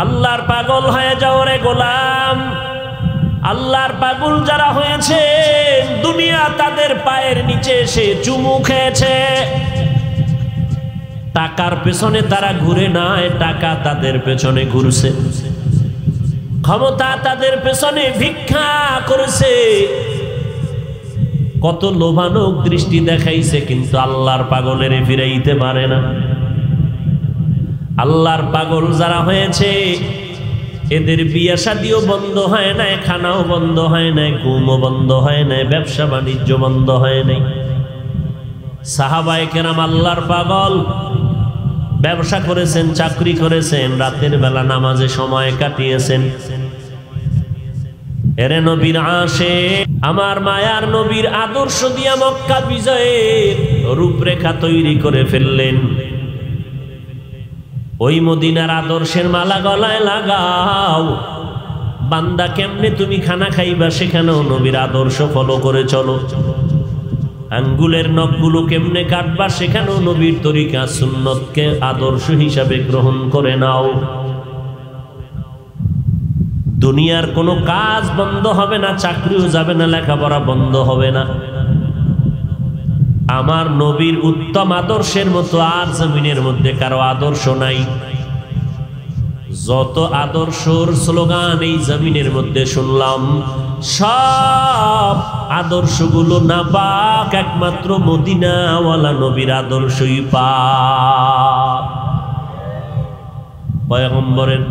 আল্লাহর পাগল হয়ে যাও রে গোলাম। আল্লাহর পাগল যারা হয়েছে দুনিয়া তাদের পায়ের নিচে এসে চুমু খেয়েছে। টাকার পেছনে তারা ঘুরে নাই, টাকা তাদের পেছনে ঘুরছে। ক্ষমতা তাদের পেছনে ভিক্ষা করেছে। কত লোভানক দৃষ্টি দেখাইছে, কিন্তু আল্লাহর পাগলের ফিরাইতে পারে না। আল্লাহর পাগল যারা হয়েছে এদের বিয়ে শাদিও বন্ধ হয় নাই, খানাও বন্ধ হয় নাই, ঘুমও বন্ধ হয় নাই, ব্যবসা বাণিজ্য বন্ধ হয় নাই। সাহাবায়ে কেরাম আল্লাহর পাগল, ব্যবসা করেছেন, চাকরি করেছেন, রাতের বেলা নামাজে সময় কাটিয়েছেন। এরে নবীর আশিক, আমার মায়ার নবীর আদর্শ দিয়া মক্কা বিজয়ের রূপরেখা তৈরি করে ফেললেন। ওই মদিনার আদর্শের মালা গলায় লাগাও। বান্দা কেমনে তুমি খানা খাইবা সেখানেও নবীর আদর্শ ফলো করে চলো। আঙ্গুলের নখগুলো কেমনে কাটবা সেখানেও নবীর তরিকা সুন্নতকে আদর্শ হিসাবে গ্রহণ করে নাও। দুনিয়ার কোনো কাজ বন্ধ হবে না, চাকরিও যাবে না, লেখাপড়া বন্ধ হবে না। আমার নবীর উত্তম আদর্শের মতো আর জমিনের মধ্যে কারো আদর্শ নাই। যত আদর্শর স্লোগান এই জমিনের মধ্যে শুনলাম, সব আদর্শগুলো নাপাক, একমাত্র মদিনাওয়ালা নবীর আদর্শই পাক। পয়গম্বরের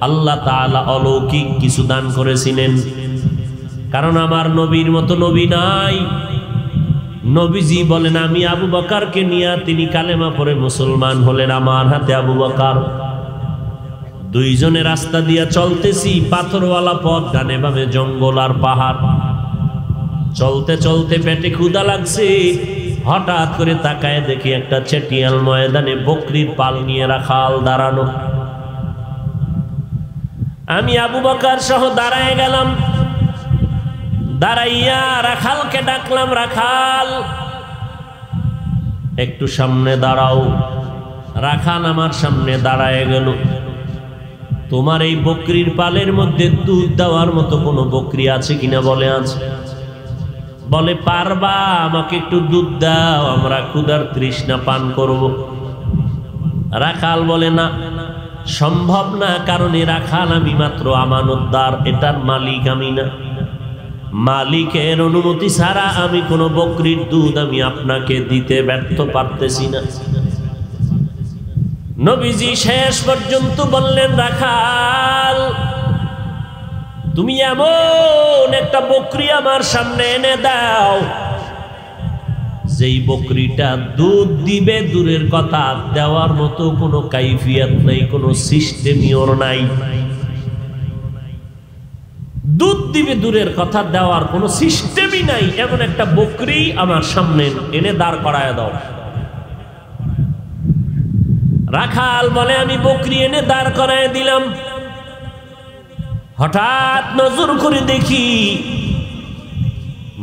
আল্লাহ তাআলা অলৌকিক কিছু দান করেছিলেন, কারণ আমার নবীর মতো নবী নাই। নবীজি বলেন, আমি আবু বকরকে নিয়ে তিনি কালেমা পড়ে মুসলমান হলেন। আমার হাতে আবু বকর, দুইজনে রাস্তা দিয়া চলতেছি, পাথরওয়ালা পথ, ডানে বামে জঙ্গল আর পাহাড়। চলতে চলতে পেটে ক্ষুধা লাগছে, হঠাৎ করে তাকায় দেখি একটা চেটিয়াল ময়দানে বকরির পাল নিয়ে রাখাল দাঁড়ানো। আমি আবু বকর সহ দাঁড়ায় গেলাম। দাঁড়াইয়া রাখালকে ডাকলাম, রাখাল একটু সামনে দাঁড়াও। রাখাল আমার সামনে দাঁড়ায় গেল। তোমার এই বকরির পালের মধ্যে দুধ দেওয়ার মতো কোনো বকরি আছে কিনা বলে আছে। বলে পারবা, আমাকে একটু দুধ দাও, আমরা ক্ষুধার তৃষ্ণা পান করব। রাখাল বলে না, সম্ভব না, কারণ এ রাখাল আমি মাত্র আমানতদার, এটার মালিক আমি না। মালিকের অনুমতি ছাড়া আমি কোনো বকরির দুধ আমি আপনাকে দিতে ব্যর্থ পারতেছি না। নবীজি শেষ পর্যন্ত বললেন, রাখাল তুমি এমন একটা বকরি আমার সামনে এনে দাও, যেই বকরিটা দুধ দিবে দূরের কথা, দেওয়ার মতো কোনো কাইফিয়াত নাই, কোনো সিস্টেমই ওর নাই। দুধ দিবে দূরের কথা, দেওয়ার কোনো সিস্টেমই নাই, এমন একটা বকরি আমার সামনে এনে দাঁড় করায় দাও। রাখাল বলে, আমি বকরি এনে দাঁড় করায় দিলাম। হঠাৎ নজর করে দেখি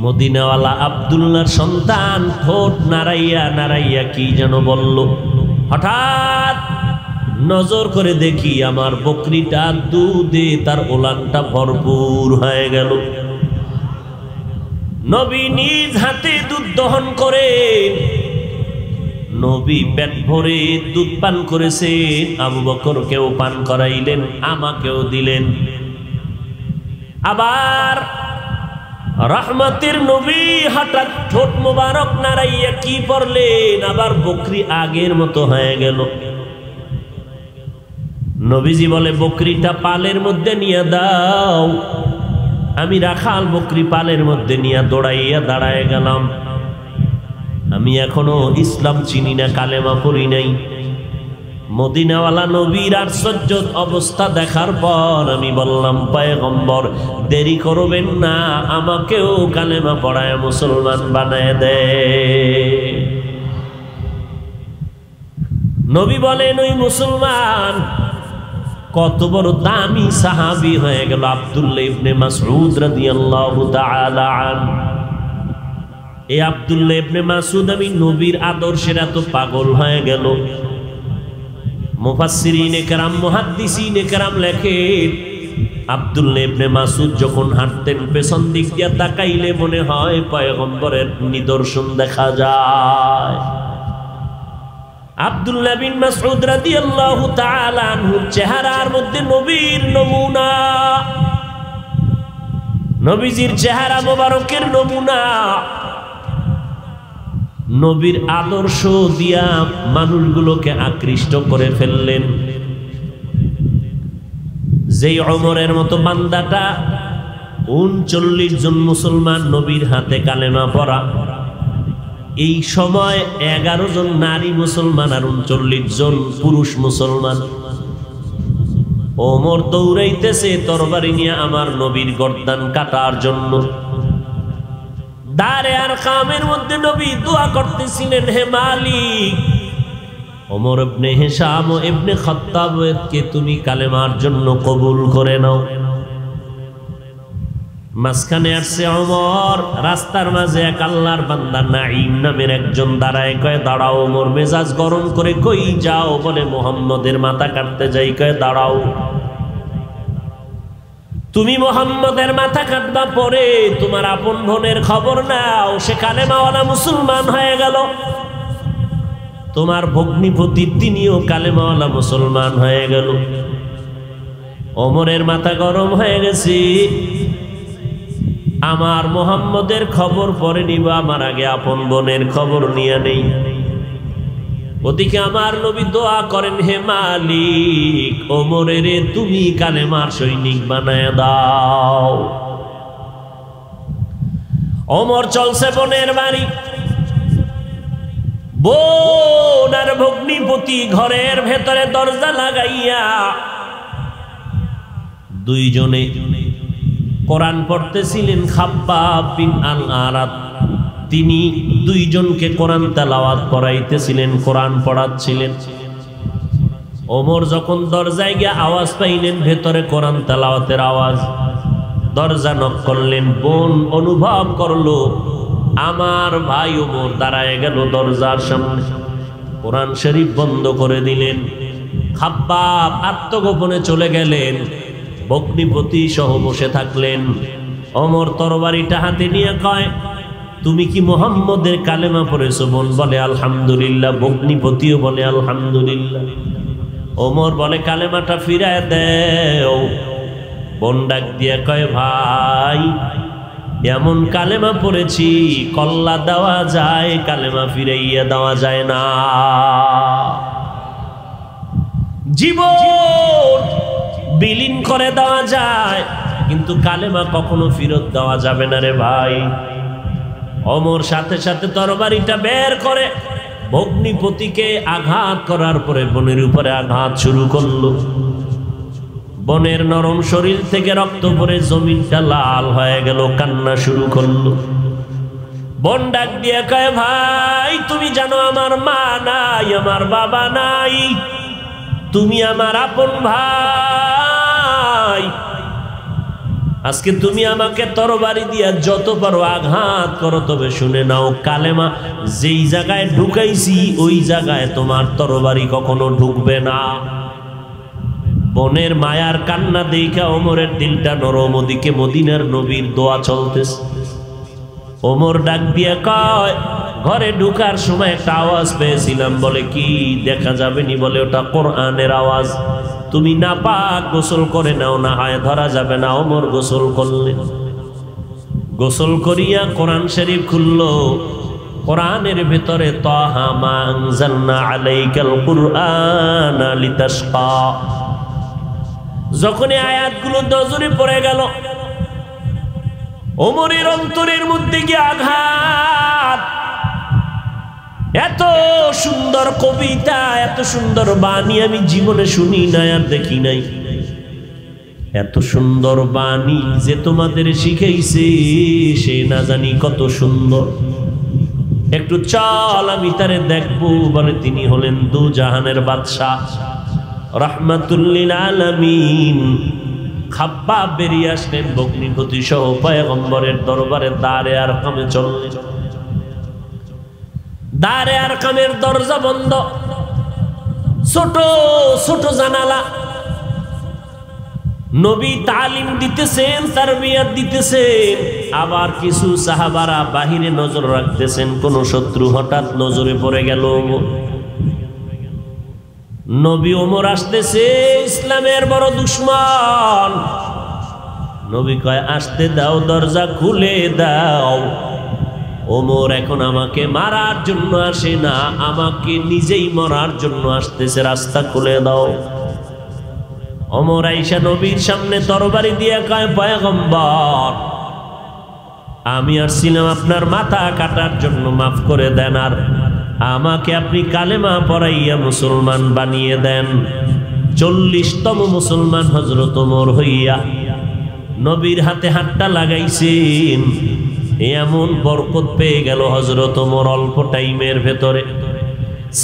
মদিনাওয়ালা আব্দুল্লাহর সন্তান ঠোঁট নাড়াইয়া নাড়াইয়া কি যেন বলল। হঠাৎ নজর করে দেখি আমার বকরিটা দুধে তার ওলানটা ভরপুর হয়ে গেল। নবী নিজ হাতে দুধ দহন করে নবী পেট ভরে দুধ পান করেছেন। আবু বকরকেও পান করাইলেন, আমাকেও দিলেন। আবার রহমতের নবী হঠাৎ ঠোঁট মোবারক নাড়াইয়া কি পড়লেন, আবার বকরি আগের মতো হয়ে গেল। নবীজি বলে, বকরিটা পালের মধ্যে নিয়ে দাও। আমি রাখাল বকরি পালের মধ্যে নিয়ে দৌড়াইয়া দাঁড়ায় গেলাম। আমি এখনো ইসলাম চিনি না, কালেমা পড়ি নাই। মদিনাওয়ালা নবীর আশ্চর্য অবস্থা দেখার পর আমি বললাম, পয়গম্বর দেরি করবেন না, আমাকেও কালেমা পড়ায় মুসলমান বানায় দে। নবী বলেন, ওই মুসলমান কত বড় দামি সাহাবী হয়ে গেল, আব্দুল্লাহ ইবনে মাসউদ রাদিয়াল্লাহু তাআলা আনহু। এই আব্দুল্লাহ ইবনে মাসউদ আমি নবীর আদর্শের এত পাগল হয়ে গেল। মুফাসসিরিনে কেরাম মুহাদ্দিসিনে কেরাম লেখেন আব্দুল্লাহ ইবনে মাসউদ যখন হাঁটতেন পেছন দিক দিয়ে তাকাইলে মনে হয় পয়গম্বরের নিদর্শন দেখা যায়। আব্দুল্লাহ বিন মাসউদ রাদিয়াল্লাহু তাআলা আনহুর চেহারার মধ্যে নবীর নমুনা, নবীজির চেহারা মোবারকের নমুনা, নবীর আদর্শ দিয়া মানুষগুলোকে আকৃষ্ট করে ফেললেন। যেই ওমরের মতো বান্দাটা ৩৯ জন মুসলমান নবীর হাতে কালেমা পড়া, এই সময় ১১ জন নারী মুসলমান আর ৩৯ জন পুরুষ মুসলমান। ওমর দৌড়াইতেছে তরবারি নিয়ে আমার নবীর গর্দান কাটার জন্য। দারে আর কামের মধ্যে নবী দোয়া করতেছিলেন, হে মালিক, ওমর ইবনে হিশাম ও ইবনে খাত্তাবকে তুমি কালেমার জন্য কবুল করে নাও। মাঝখানে আসছে ওমর, রাস্তার মাঝে এক আল্লাহর বান্দা নাঈম নামের একজন দাঁড়ায়, কয় দাঁড়াও। ওমর মেজাজ গরম করে, কই যাও? বলে মুহাম্মদের মাথা কাটতে যাই। কয় দাঁড়াও, তুমি মুহাম্মদের মাথা কাটবা, পরে তোমার আপন বোনের খবর নাও, সে কালেমাওয়ালা মুসলমান হয়ে গেল। তোমার ভগ্নিপতি তিনিও কালেমাওয়ালা মুসলমান হয়ে গেল। ওমরের মাথা গরম হয়ে গেছে, আমার মুহাম্মদের খবর পরে নিবা, আমার আগে আপন বোনের খবর নিয়ে নেই। ওদিকে আমার নবী দোয়া করেন, হে মালিক, ওমরের তুমি কালেমার সৈনিক বানায় দাও। ওমর চলছে বোনের বাড়ি, বোন আর ভগ্নিপতি ঘরের ভেতরে দরজা লাগাইয়া দুইজনে কোরআন পড়তেছিলেন। খাব্বাব বিন আল আরাত তিনি দুইজনকে কোরআন তেলাওয়াত করাইতেছিলেন, কোরআন পড়াচ্ছিলেন। ওমর যখন দরজায় গিয়ে আওয়াজ পাইলেন ভেতরে কোরআন তেলাওয়াতের আওয়াজ, দরজা নক করলেন। বোন অনুভব করলো আমার ভাই ওমর দাঁড়ায় গেল দরজার সামনে, কোরআন শরীফ বন্ধ করে দিলেন। খাব্বাব আত্মগোপনে চলে গেলেন, ভগ্নিপতি সহ বসে থাকলেন। ওমর তরবারিটা হাতে নিয়ে কয়, তুমি কি মুহাম্মদের কালেমা পড়েছো? বোন বলে আলহামদুলিল্লাহ, ভগ্নিপতিও বলে আলহামদুলিল্লাহ। ওমর বলে কালেমাটা ফিরায় দেও। বোন ডাক দিয়ে কয়, ভাই এমন কালেমা পড়েছি কল্লা দেওয়া যায়, কালেমা ফিরাইয়া দেওয়া যায় না। জীবন বিলীন করে দেওয়া যায়, কিন্তু কালেমা কখনো ফেরত দেওয়া যাবে না রে ভাই। ওমর সাথে সাথে তরবারিটা বের করে ভগ্নিপতিকে আঘাত করার পরে বোনের উপরে আঘাত শুরু করলো। বোনের নরম শরীর থেকে রক্ত পরে জমিনটা লাল হয়ে গেল, কান্না শুরু করলো। বোন ডাক দিয়ে কয়, ভাই তুমি জানো আমার মা নাই, আমার বাবা নাই, তুমি আমার আপন ভাই। আজকে তুমি আমাকে তরবারি দিয়া যত পারো আঘাত করো, তবে শুনে নাও, কালেমা যেই জায়গায় ঢুকাইছি ওই জায়গায় তোমার তরবারি কখনো ঢুকবে না। বোনের মায়ার কান্না দেখা ওমরের দিলটা নরম, ওদিকে মদিনার নবীর দোয়া চলতেছে। ওমর ডাক দিয়ে কয়, ঘরে ঢুকার সময় একটা আওয়াজ পেয়েছিলাম। বলে কি? দেখা যাবে নি? বলে ওটা কোরআনের আওয়াজ, তুমি নাপাক, গোসল করে নাও, না হয় ধরা যাবে না। ওমর গোসল করলেন, গোসল করিয়া কোরআন শরীফ খুললো। কোরআনের ভেতরে তাহা মা আনজালনা আলাইকাল কুরআনা লিতাশকা, যখন এই আয়াতগুলো নজরে পড়ে গেল, ওমরের অন্তরের মধ্যে গিয়ে আঘাত। এত সুন্দর কবিতা, এত সুন্দর বাণী আমি জীবনে শুনি নাই আর দেখি নাই। এত সুন্দর বাণী যে তোমাদের শিখাইছে সে না জানি কত সুন্দর। একটু চল আমি তারে দেখবো। বলে তিনি হলেন দু জাহানের বাদশাহ, রাহমাতুল লিল আলামিন। খাব্বাব বেরিয়ে আসলেন ভগ্নিপতি সহ পয়গম্বরের দরবারে। দারে আর কামে চললেন। দারে আর কামের দরজা বন্ধ। ছোট ছোট জানালা। নবী তালিম দিতেছেন, তারবিয়াত দিতেছেন, আবার কিছু সাহাবারা বাহিরে নজর রাখতেছেন। কোন শত্রু হঠাৎ নজরে পড়ে গেল, নবী ওমর আসতেছে, ইসলামের বড় দুশমন। নবী কয় আসতে দাও, দরজা খুলে দাও। ওমর এখন আমাকে মারার জন্য আসে না, আমাকে নিজেই মরার জন্য আসতেছে, রাস্তা খুলে দাও। ওমর আইসা নবীর সামনে তরবারি দিয়ে কয়, পয়গম্বর আমি আসছিলাম আপনার মাথা কাটার জন্য, মাফ করে দেন, আর আমাকে আপনি কালেমা পড়াইয়া মুসলমান বানিয়ে দেন। 40তম মুসলমান হযরত ওমর হইয়া নবীর হাতে হাতটা লাগাইছেন। এমন বরকত পেয়ে গেল হযরত ওমর অল্প টাইমের ভেতরে,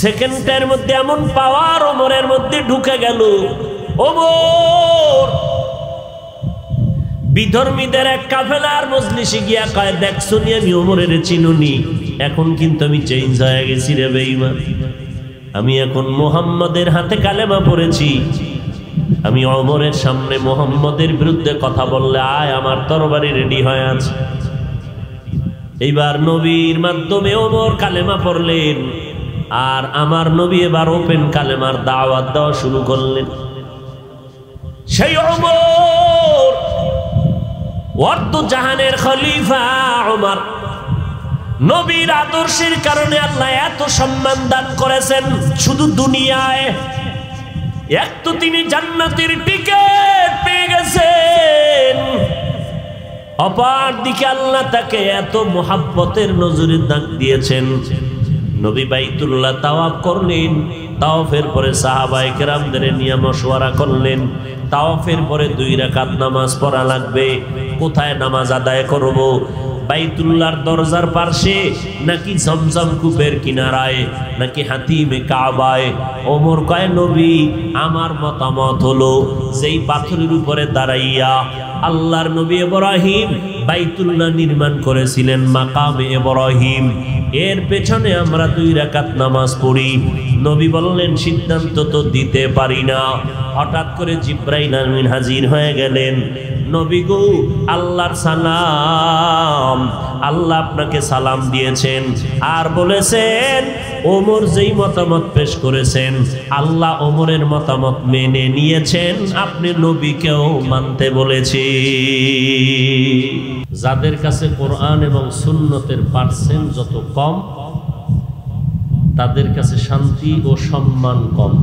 সেকেন্ডের মধ্যে এমন পাওয়ার ওমরের মধ্যে ঢুকে গেল। ওমর বিধর্মীদের এক কাফেলার মজলিসে গিয়া কয়, দেখছো নি আমি ওমরের চিনুনি, এখন কিন্তু আমি চেঞ্জ হয়ে গেছি রে বেঈমান। আমি এখন মুহাম্মাদের হাতে কালেমা পড়েছি। আমি ওমরের সামনে মুহাম্মাদের বিরুদ্ধে কথা বললে আয়, আমার তরবারি রেডি হয়ে আছে। এইবার নবীর মাধ্যমে ওমর কালেমা পড়লেন, আর আমার নবী এবার ওপেন কালেমার দাওয়াত দেওয়া শুরু করলেন। সেই ওমর অর্ধ জাহানের খলিফা ওমর, নবীর আদর্শের কারণে আল্লাহ এত সম্মান দান করেছেন। শুধু দুনিয়ায় এক তো তিনি জান্নাতের টিকিট পেয়ে গেছেন, অপর দিকে আল্লাহ তাকে এত মুহাব্বতের নজরে দান দিয়েছেন। নবী বাইতুল্লাহ তাওয়াফ করলেন, তাওয়াফের পরে সাহাবায়ে কেরামদের নিয়ে মশওয়ারা করলেন, তাওয়াফের পরে 2 রাকাত নামাজ পড়া লাগবে, কোথায় নামাজ আদায় করব? বাইতুল্লাহর দরজার পাশে নাকি জমজম কূপের কিনারায় নাকি হাতিমে কাবায়? ওমর কয়, নবী আমার মতামত হলো যেই পাথরের উপরে দাঁড়াইয়া আল্লাহর নবী ইব্রাহিম বাইতুল্লাহ নির্মাণ করেছিলেন, মাকামে ইব্রাহিম, এর পেছনে আমরা 2 রাকাত নামাজ পড়ি। নবী বললেন, সিদ্ধান্ত তো দিতে পারি না। হঠাৎ করে জিবরাইল আমিন হাজির হয়ে গেলেন। নবী গো, আল্লাহর সালাম, আল্লাহ আপনাকে সালাম দিয়েছেন, আর বলেছেন ওমর যেই মতামত পেশ করেছেন আল্লাহ ওমরের মতামত মেনে নিয়েছেন, আপনি নবীকেও মানতে বলেছি। যাদের কাছে কোরআন এবং সুন্নতের পার্সেন্ট যত কম, তাদের কাছে শান্তি ও সম্মান কম।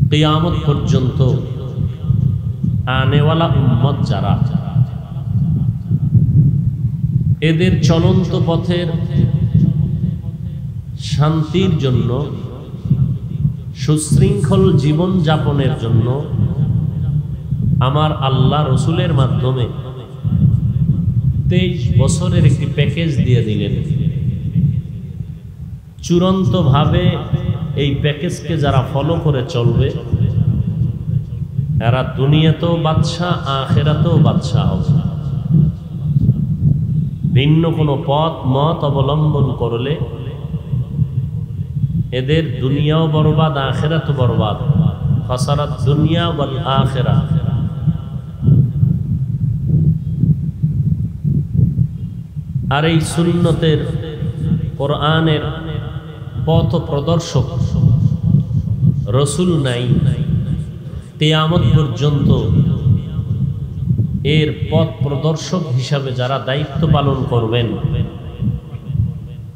কিয়ামত পর্যন্ত আনেওয়ালা উম্মত যারা, এদের চলন্ত পথের শান্তির জন্য, সুশৃঙ্খল জীবন যাপনের জন্য আমার আল্লাহ রসুলের মাধ্যমে 23 বছরের একটি প্যাকেজ দিয়ে দিলেন। চূড়ান্তভাবে এই প্যাকেজকে যারা ফলো করে চলবে, এরা দুনিয়াতেও বাদশা, আখিরাতেও বাদশা হবে। ভিন্ন কোনো পথ মত অবলম্বন করলে এদের দুনিয়াও বরবাদ, আখিরাতও বরবাদ। খাসারাত দুনিয়া ওয়াল আখিরাহ। আর এই সুন্নতের, কোরআনের পথ প্রদর্শক রসুল নাই, কিয়ামত পর্যন্ত এর পথ প্রদর্শক হিসাবে যারা দায়িত্ব পালন করবেন,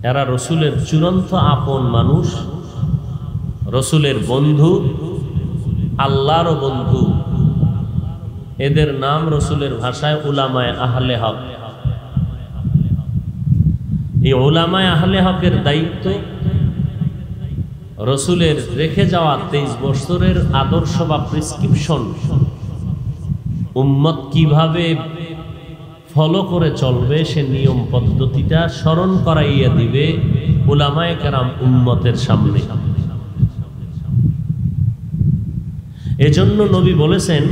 এরা রসুলের চূড়ান্ত আপন মানুষ, রসুলের বন্ধু, আল্লাহরও বন্ধু। এদের নাম রসুলের ভাষায় উলামায়ে আহলে হক। এই উলামায়ে আহলে হকের দায়িত্ব রসুলের রেখে যাওয়া 23 বছরের আদর্শ বা প্রেসক্রিপশন উম্মত কিভাবে ফলো করে চলবে, সে নিয়ম পদ্ধতিটা স্মরণ করাইয়া দিবে উলামায়ে কেরাম উম্মতের সামনে। এজন্য নবী বলেছেন,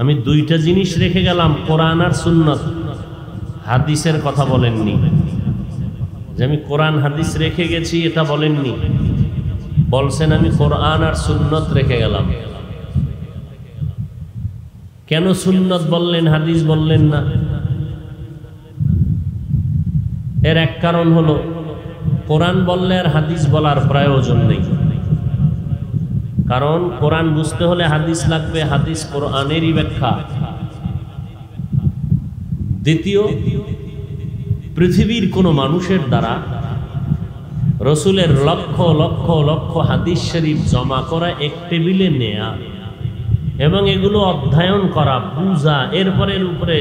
আমি 2টা জিনিস রেখে গেলাম, কোরআন আর সুন্নাত। হাদিসের কথা বলেননি। যে আমি কোরআন হাদিস রেখে গেছি এটা বলেননি, বলছেন আমি কোরআন আর সুন্নত রেখে গেলাম। কেন সুন্নত বললেন, হাদিস বললেন না? এর এক কারণ হলো কোরআন বললে আর হাদিস বলার প্রয়োজন নেই, কারণ কোরআন বুঝতে হলে হাদিস লাগবে, হাদিস কোরআনেরই ব্যাখ্যা। দ্বিতীয়, পৃথিবীর কোনো মানুষের দ্বারা রসুলের লক্ষ লক্ষ লক্ষ হাদিস শরীফ জমা করা, এক টেবিলে নেয়া এবং এগুলো অধ্যয়ন করা, বুঝা, এরপরে এর উপরে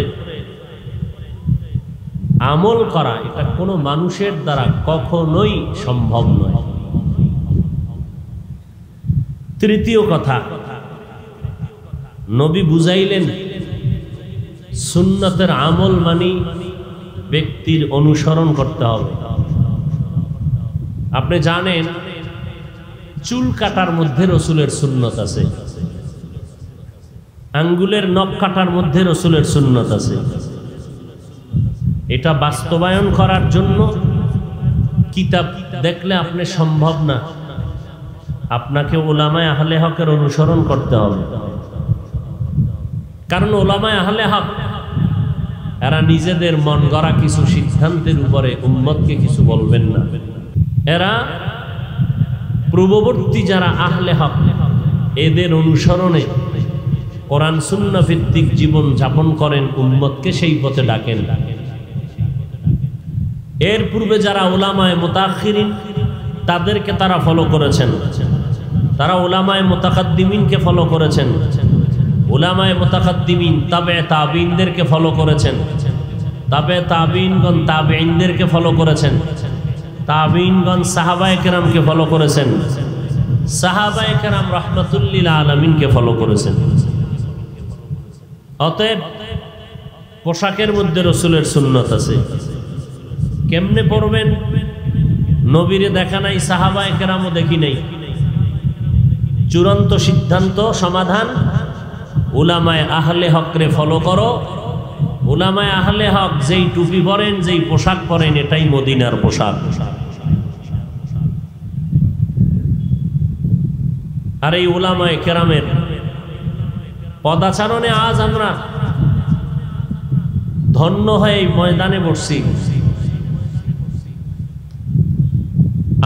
আমল করা, এটা কোনো মানুষের দ্বারা কখনোই সম্ভব নয়। তৃতীয় কথা, নবী বুঝাইলেন সুন্নতের আমল মানি ব্যক্তির অনুসরণ করতে হবে। আপনি জানেন চুল কাটার মধ্যে রসুলের সুন্নত আছে, আঙ্গুলের নখ কাটার মধ্যে রসুলের সুন্নত আছে। এটা বাস্তবায়ন করার জন্য কিতাব দেখলে আপনি সম্ভব না, আপনাকে উলামায়ে আহলে হকের অনুসরণ করতে হবে। কারণ উলামায়ে আহলে হক এরা নিজেদের মন গড়া কিছু সিদ্ধান্তের উপরে উম্মতকে কিছু বলবেন না। এরা পূর্ববর্তী যারা আহলে হক এদের অনুসরণে কোরআন সুন্নাহ ভিত্তিক জীবন যাপন করেন, উম্মতকে সেই পথে ডাকেন। এর পূর্বে যারা উলামায়ে মুতাআখিরিন তাদেরকে তারা ফলো করেছেন, তারা উলামায়ে মুতাকাদ্দিমিনকে ফলো করেছেন, উলামায়ে মুতাকাদ্দিমিন তাবে তাবিঈনদেরকে ফলো করেছেন, তাবে তাবিঈনগণ তাবেঈনদেরকে ফলো করেছেন, তাবিঈনগণ সাহাবায়ে কেরামকে ফলো করেছেন, সাহাবায়ে কেরাম রাহমাতুল লিল আলামিনকে ফলো করেছেন। অতএব পোশাকের মধ্যে রসুলের সুন্নত আছে। কেমনে পড়বেন? নবীরে দেখা নাই, সাহাবায়ে কেরামও দেখি নাই। চূড়ান্ত সিদ্ধান্ত সমাধান, উলামায়ে আহলে হকরে ফলো করো। উলামায়ে আহলে হক যেই টুপি পরেন, যেই পোশাক পরেন, এটাই মদিনার পোশাক। আর এই উলামায়ে কেরামের পদাচারণে আজ আমরা ধন্য হয়ে এই ময়দানে বসছি।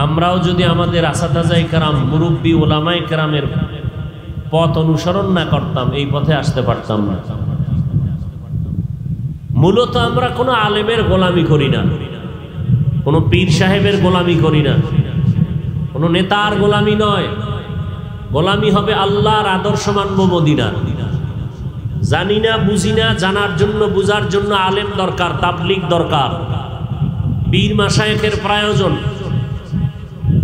আমরাও যদি আমাদের আসাদাজায়ে কেরাম, মুরব্বী উলামায়ে কেরামের পথ অনুসরণ না করতাম, এই পথে আসতে পারতাম না। মূলত আমরা কোনো আলেমের গোলামি করি না, কোনো পীর সাহেবের গোলামি করি না, কোনো নেতার গোলামি নয়। গোলামি হবে আল্লাহর আদর্শ মানব মদিনা। জানি না, বুঝি না, জানার জন্য বুঝার জন্য আলেম দরকার, তাবলীগ দরকার, পীর মাশায়েখের প্রয়োজন।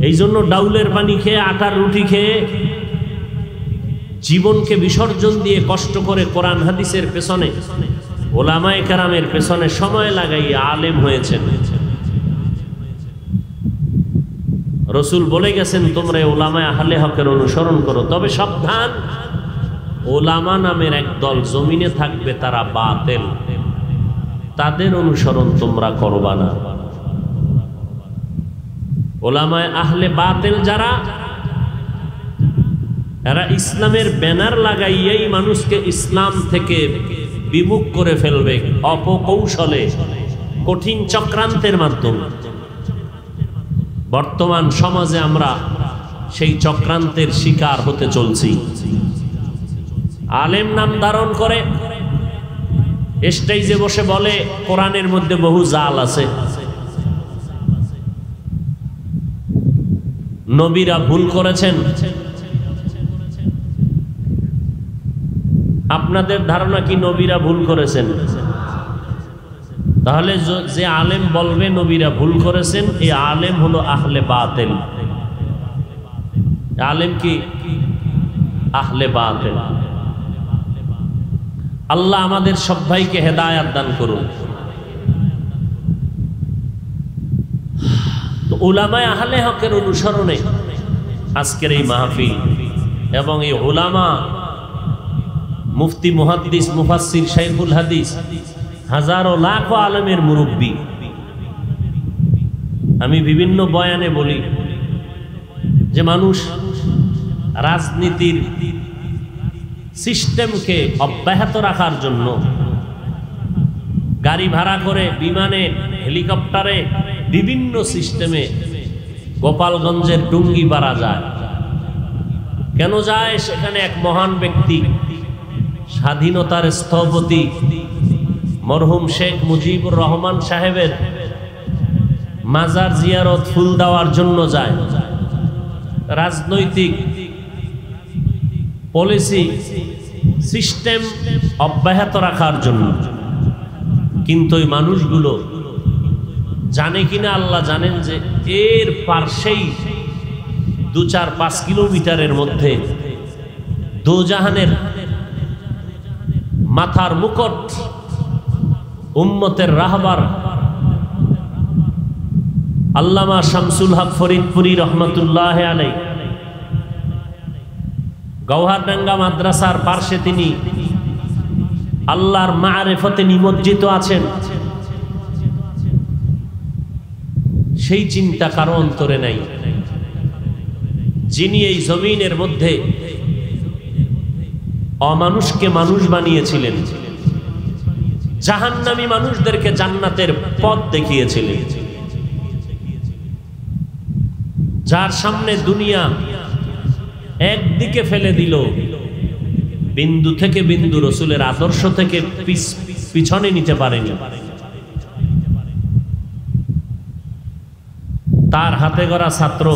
এই জন্য ডাউলের পানি খেয়ে, আটার রুটি খেয়ে, জীবনকে বিসর্জন দিয়ে কষ্ট করে কোরআন হাদিসের পেছনে, উলামায়ে কেরামের পেছনে সময় লাগাইয়া আলেম হয়েছেন। রসুল বলে গেছেন তোমরা উলামায়ে আহলে হকের অনুসরণ করো। তবে সাবধান, উলামা নামের এক দল জমিনে থাকবে, তারা বাতিল, তাদের অনুসরণ তোমরা করবা না। উলামায়ে আহলে বাতিল যারা, এরা ইসলামের ব্যানার লাগাইয়াই মানুষকে ইসলাম থেকে বিমুখ করে ফেলবে, অপকৌশলে, কঠিন চক্রান্তের মাধ্যমে। বর্তমান সমাজে আমরা সেই চক্রান্তের শিকার হতে চলছি। আলেম নাম ধারণ করে স্টেজে বসে বলে কোরআনের মধ্যে বহু জাল আছে, নবীরা ভুল করেছেন। আপনাদের ধারণা কি নবীরা ভুল করেছেন? তাহলে যে আলেম বলবে নবীরা ভুল করেছেন, এই আলেম হলো আহলে বাতিল। আলেম কি? আহলে বাতিল। আল্লাহ আমাদের সব ভাইকে হেদায়েত দান করুন। তো উলামায়ে আহলে হকের অনুসরণে আজকের এই মাহফিল এবং এই উলামা, মুফতি, মুহাদ্দিস, মুফাসসির, শাইখুল হাদিস, হাজারো লাখো আলেমের মুরব্বী, আমি বিভিন্ন বয়ানে বলি যে মানুষ রাজনীতির সিস্টেমকে অব্যাহত রাখার জন্য গাড়ি ভাড়া করে, বিমানে, হেলিকপ্টারে, বিভিন্ন সিস্টেমে গোপালগঞ্জের টুঙ্গিপাড়া যায়। কেন যায়? সেখানে এক মহান ব্যক্তি, স্বাধীনতার স্থপতি মরহুম শেখ মুজিবুর রহমান সাহেবের মাজার জিয়ারত, ফুল দেওয়ার জন্য যায়। রাজনৈতিক পলিসি সিস্টেম অব্যাহত রাখার জন্য। কিন্তু ওই মানুষগুলো জানে কিনা আল্লাহ জানেন যে এর পার্শ্বেই 2-4-5 কিলোমিটারের মধ্যে দোজাহানের মাথার মুকুট উম্মতের রাহবার আল্লামা শামসুল হক ফরিদপুরি রহমতুল্লাহ আলাইহি গওহারডাঙ্গা মাদ্রাসার পার্শ্বে তিনি আল্লাহর মারিফতে নিমজ্জিত আছেন। সেই চিন্তা কারো অন্তরে নাই, যিনি এই জমিনের মধ্যে অমানুষকে মানুষ বানিয়েছিলেন, জাহান্নামী মানুষদেরকে জান্নাতের পথ দেখিয়েছিলেন, যার সামনে দুনিয়া একদিকে ফেলে দিল, বিন্দু থেকে বিন্দু রসুলের আদর্শ থেকে পিছনে নিতে পারেনি। তার হাতে গড়া ছাত্র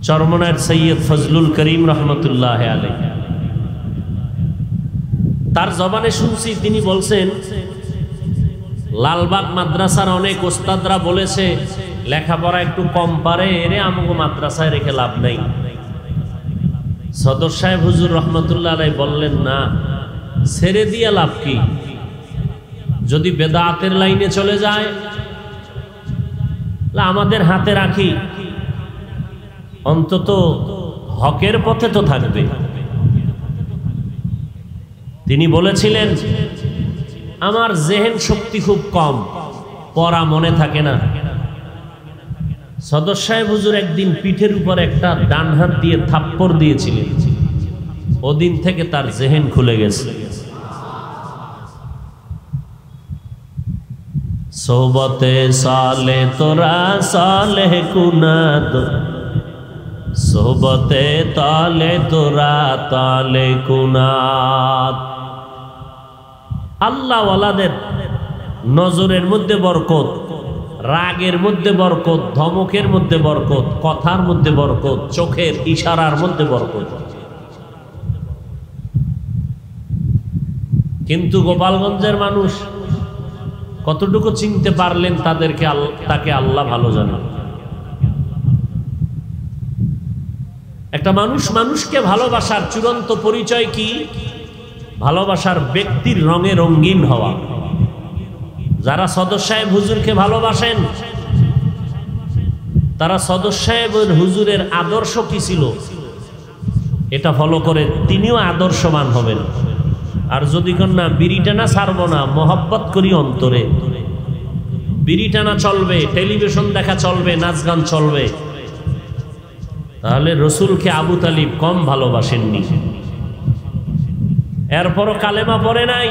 চরমনার সৈয়দ ফজলুল করিম রহমতুল্লাহ আলাইহি, তার জবানে শুনছি তিনি বলছেন, লালবাগ মাদ্রাসার অনেক ওস্তাদরা বলেছে লেখাপড়া একটু কম পারে, এরে আমাকে মাদ্রাসায় রেখে লাভ নাই। সদর সাহেব হুজুর রহমতুল্লাহ আলাইহি বললেন, না, ছেড়ে দিয়ে লাভ কি? যদি বেদাতের লাইনে চলে যায় আমাদের হাতে রাখি, অন্তত হকের পথে তো থাকবে। তিনি বলেছিলেন, আমার জেহেন শক্তি খুব কম, পড়া মনে থাকে না। সদর সাহেব হুজুর একদিন পিঠের উপর একটা ডান হাত দিয়ে থাপ্পড় দিয়েছিলেন, ওদিন থেকে তার জেহেন খুলে গেছে। সোহবতে সালে তোরা সালে কুনাদ, সোহবতে তালে তোরা তালে কুনাদ। আল্লাহ ওয়ালাদের নজরের মধ্যে বরকত, রাগের মধ্যে বরকত, ধমকের মধ্যে বরকত, কথার মধ্যে বরকত, চোখের ইশারার মধ্যে বরকত। কিন্তু গোপালগঞ্জের মানুষ কতটুকু চিনতে পারলেন তাকে আল্লাহ ভালো জানেন। একটা মানুষ মানুষকে ভালোবাসার চূড়ান্ত পরিচয় কি? ভালোবাসার ব্যক্তির রঙে রঙিন হওয়া। যারা সদর সাহেব হুজুরকে ভালোবাসেন তারা সদর সাহেব হুজুরের আদর্শ কি ছিল এটা ফলো করে তিনিও আদর্শবান হবেন। আর যদি কন্যা বিড়ি টানা ছাড়বো না, মহব্বত করি অন্তরে, বিড়ি টানা চলবে, টেলিভিশন দেখা চলবে, নাচ গান চলবে, তাহলে রসুলকে আবু তালিব কম ভালোবাসেননি। এরপরও কালেমা পড়ে নাই।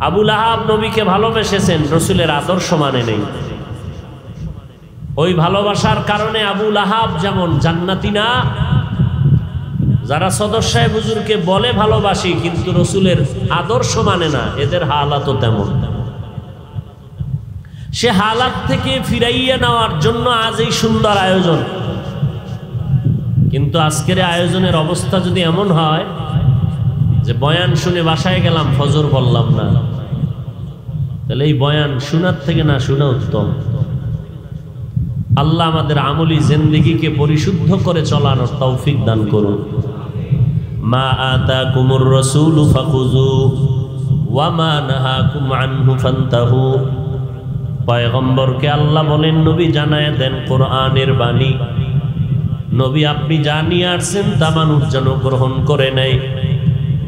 আবু লাহাব নবীকে ভালোবেসেছেন, রসুলের আদর্শ মানে নেই। ওই ভালোবাসার কারণে আবু লাহাব যেমন জান্নাতি না, যারা সদর সাহেব হুজুরকে বলে ভালোবাসি কিন্তু রসুলের আদর্শ মানে না, এদের হালাতও তেমন। সে হালাত থেকে ফিরাইয়া নেওয়ার জন্য আজ এই সুন্দর আয়োজন। কিন্তু আজকের আয়োজনের অবস্থা যদি এমন হয় যে বয়ান শুনে বাসায় গেলাম, ফজর বললাম না, তাহলে এই বয়ান শোনার থেকে না শোনা উত্তম। আল্লাহ আমাদের আমলি জিন্দেগিকে পরিশুদ্ধ করে চলানোর তৌফিক দান করুন। মা আতাকুমুর রাসূলু ফাখুযু ওয়া মা নাহাকুম আনহু ফান্তাহু। পয়গম্বরকে আল্লাহ বলেন, নবী জানায় দেন কোরআনের বাণী, নবী আপনি যা নিয়ে আসছেন তা মানুষ যেন গ্রহণ করে নেয়,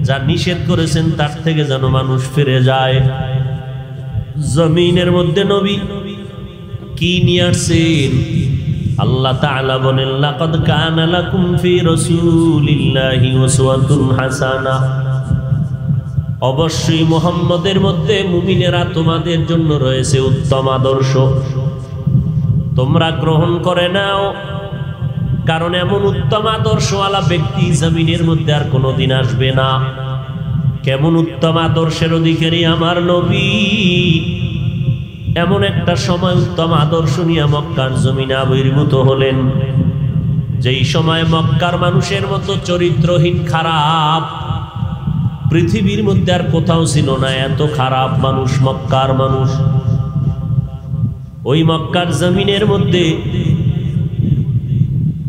যা নিষেধ করেছেন তার থেকে যেন মানুষ ফিরে যায়। জমিনের মধ্যে নবী কি নিয়ে আসছেন? আল্লাহ তাআলা বলেন, লাকাদ কানা লাকুম ফি রাসূলিল্লাহি উসওয়াতুন হাসানাহ। অবশ্যই মুহাম্মদের মধ্যে মুমিনেরা তোমাদের জন্য রয়েছে উত্তম আদর্শ, তোমরা গ্রহণ করে নাও। কারণ এমন উত্তম আদর্শওয়ালা ব্যক্তি জমিনের মধ্যে আর কোনোদিন আসবে না। কেমন উত্তম আদর্শের অধিকারী আমার নবী! এমন একটা সময় উত্তম আদর্শ নিয়ে মক্কার জমিনে আবির্ভূত হলেন, যেই সময় মক্কার মানুষের মতো চরিত্রহীন খারাপ পৃথিবীর মধ্যে আর কোথাও ছিল না। এত খারাপ মানুষ মক্কার মানুষ। ওই মক্কার জমিনের মধ্যে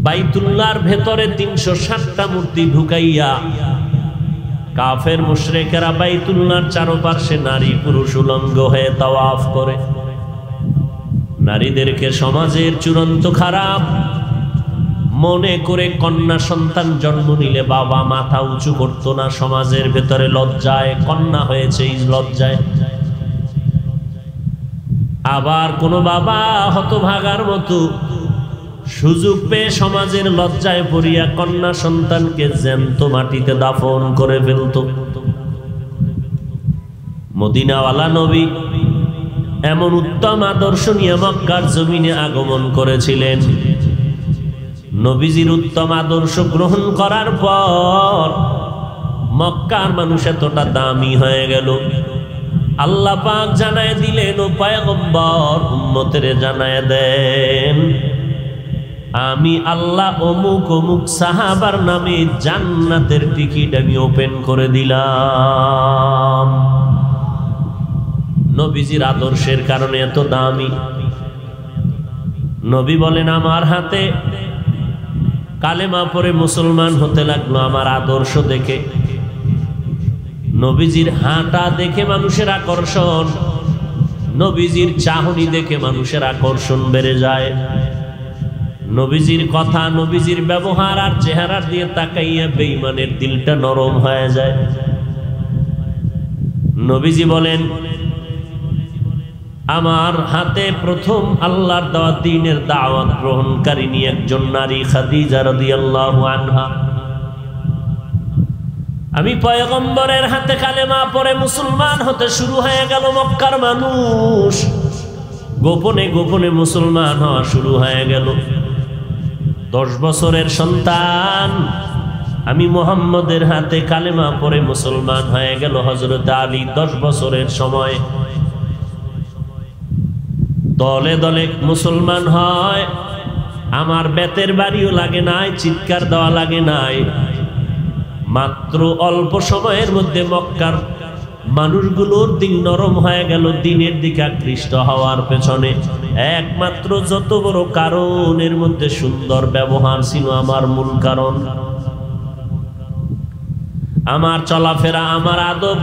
বাইতুল্লাহর ভেতরে ৩৬০টা মূর্তি ঢুকাইয়া কাফের মুশরিকেরা বাইতুল্লাহর চারপাশে নারী পুরুষ উলঙ্গ হয়ে তাওয়াফ করে। নারীদেরকে সমাজের চূড়ান্ত খারাপ মনে করে কন্যা সন্তান জন্ম নিলে বাবা মাথা উঁচু করত না, সমাজের ভেতরে লজ্জায় কন্যা হয়েছে এই লজ্জায়। আবার কোন বাবা হতভাগার মতো সুযোগ পেয়ে সমাজের লজ্জায় পড়িয়া কন্যা সন্তানকে জ্যান্ত মাটিতে দাফন করে ফেলত। মদিনাওয়ালা নবী এমন উত্তম আদর্শ নিয়ে মক্কার জমিনে আগমন করেছিলেন। নবীজির উত্তম আদর্শ গ্রহণ করার পর মক্কার মানুষ এতটা দামি হয়ে গেল, আল্লাহ পাক জানায় দিলেন, ও পয়গম্বর উম্মতের জানায় দেন, আমি আল্লাহ অমুক অমুক সাহাবার নামে জান্নাতের টিকিট আমি ওপেন করে দিলাম। নবীজির আদর্শের কারণে এত দামি। নবী বলেন, আমার হাতে কালেমা পড়ে মুসলমান হতে লাগলো আমার আদর্শ দেখে। নবীজির হাঁটা দেখে মানুষের আকর্ষণ, নবীজির চাহনি দেখে মানুষের আকর্ষণ বেড়ে যায়। নবীজির কথা, নবীজির ব্যবহার আর চেহারার দিয়ে তাকাইয়া বেঈমানের দিলটা নরম হয়ে যায়। নবীজি বলেন, আমার হাতে প্রথম আল্লাহর দেওয়া দ্বীনের দাওয়াত গ্রহণকারিণী একজন নারী খাদিজা রাদিয়াল্লাহু আনহা। আমি পয়গম্বরের হাতে কালেমা পড়ে মুসলমান হতে শুরু হয়ে গেল। মক্কার মানুষ গোপনে গোপনে মুসলমান হওয়া শুরু হয়ে গেল। 10 বছরের সন্তান আমি মুহাম্মদের হাতে কালেমা পড়ে মুসলমান হয়ে গেল। হযরত আলী 10 বছরের সময় দলে দলে মুসলমান হয়। আমার বেতের বাড়িও লাগে নাই, চিৎকার দেওয়া লাগে নাই। মাত্র অল্প সময়ের মধ্যে মক্কার মানুষগুলোর দিল নরম হয়ে গেল দিনের দিকে আকৃষ্ট হওয়ার পেছনে। একমাত্র যত বড় কারণের মধ্যে সুন্দর ব্যবহার ছিল আমার মূল কারণ। আমার চলাফেরা, আমার আদব,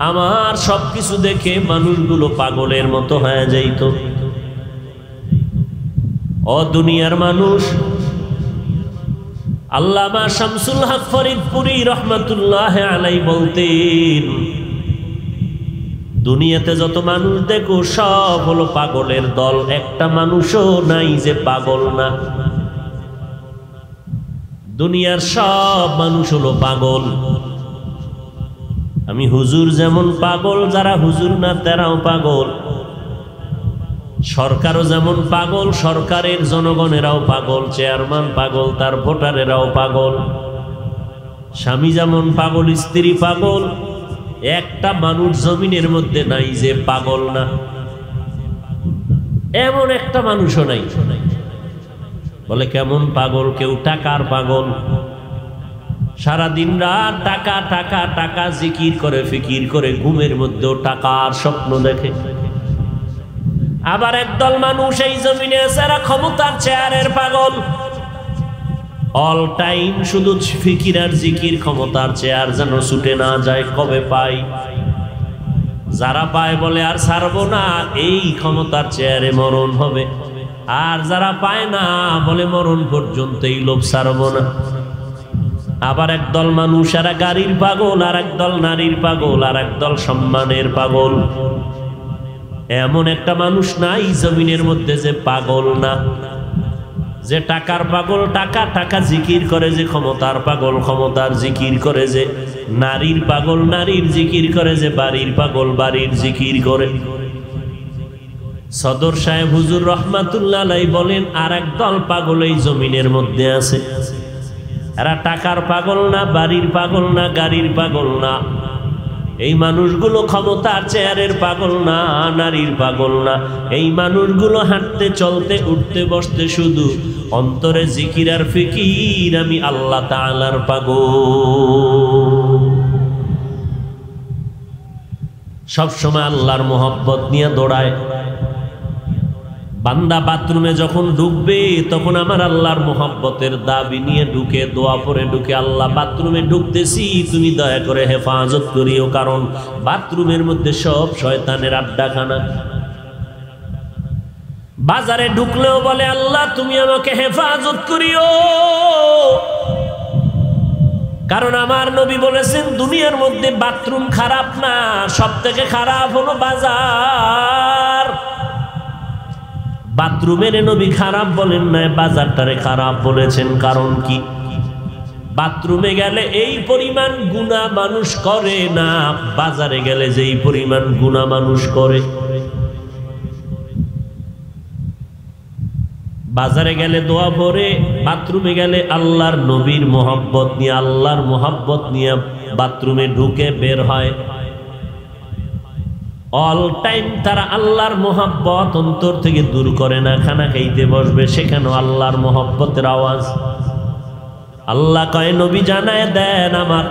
আমার সবকিছু দেখে মানুষগুলো পাগলের মতো হয়ে যাইত। ও দুনিয়ার মানুষ, আল্লামা শামসুল হক ফরিদপুরি রহমাতুল্লাহ আলাই বলতেন, দুনিয়াতে যত মানুষ দেখো সব হলো পাগলের দল, একটা মানুষও নাই যে পাগল না। দুনিয়ার সব মানুষ হলো পাগল। আমি হুজুর যেমন পাগল, যারা হুজুর না তারাও পাগল। সরকারও যেমন পাগল, সরকারের জনগণেরাও পাগল। চেয়ারম্যান পাগল, তার ভোটারেরাও পাগল। স্বামী যেমন পাগল, স্ত্রী পাগল। একটা মানুষ জমিনের মধ্যে নাই যে পাগল না, এমন একটা মানুষও নাই। বলে কেমন পাগল? কেউ টাকার পাগল, সারাদিন রাত টাকা টাকা টাকা জিকির করে, ফিকির করে, ঘুমের মধ্যেও টাকার স্বপ্ন দেখে। আবার একদল মানুষ এই জমিনে যারা ক্ষমতার চেয়ারের পাগল, অল টাইম শুধু ফিকির আর জিকির, ক্ষমতার চেয়ার যেন ছুটে না যায়, কবে পাই। যারা পায় বলে আর ছাড়বো না, এই ক্ষমতার চেয়ারে মরণ হবে। আর যারা পায় না বলে মরণ পর্যন্ত এই লোভ ছাড়বো না। আবার একদল মানুষ এরা গাড়ির পাগল, আর একদল নারীর পাগল, আর একদল সম্মানের পাগল। এমন একটা মানুষ নাই জমিনের মধ্যে যে পাগল না। যে টাকার পাগল টাকা টাকা জিকির করে, যে ক্ষমতার পাগল ক্ষমতার জিকির করে, যে নারীর পাগল নারীর জিকির করে, যে বাড়ির পাগল বাড়ির জিকির করে। সদর সাহেব হুজুর রহমাতুল্লাহ আলাইহি বলেন, আর একদল পাগল এই জমিনের মধ্যে আছে। এরা টাকার পাগল না, বাড়ির পাগল না, গাড়ির পাগল না। এই মানুষগুলো ক্ষমতার চেয়ারের পাগল না, নারীর পাগল না। এই মানুষগুলো হাঁটতে চলতে উঠতে বসতে শুধু অন্তরে জিকির আর ফিকির, আমি আল্লাহ তাআলার পাগল। সবসময় আল্লাহর মোহাব্বত নিয়ে দৌড়ায়। বান্দা বাথরুমে যখন ঢুকবে তখন আমার আল্লাহর মোহাব্বতের দাবি নিয়ে ঢুকে, দোয়া পড়ে ঢুকে, আল্লাহ বাথরুমে ঢুকতেছি, তুমি দয়া করে হেফাজত করিও, কারণ বাথরুমের মধ্যে সব শয়তানের আড্ডাখানা। বাজারে ঢুকলেও বলে, আল্লাহ তুমি আমাকে হেফাজত করিও, কারণ আমার নবী বলেছেন দুনিয়ার মধ্যে বাথরুম খারাপ না, সব থেকে খারাপ হলো বাজার। বাথরুমের নবী খারাপ বলেন না, বাজারটারে খারাপ বলেছেন। কারণ কি? বাথরুমে গেলে এই পরিমাণ গুনাহ মানুষ করে না, বাজারে গেলে যেই পরিমাণ গুনাহ মানুষ করে। বাজারে গেলে দোয়া পড়ে, বাথরুমে গেলে আল্লাহর নবীর মোহাব্বত নিয়ে, আল্লাহর মোহাব্বত নিয়ে বাথরুমে ঢুকে বের হয়। অল টাইম তারা আল্লাহর মোহাব্বত অন্তর থেকে দূর করে না। খানা খাইতে বসবে, সেখানেও আল্লাহর মোহাব্বতের আওয়াজ। আল্লাহ কয়, নবী জানায় দেন আমার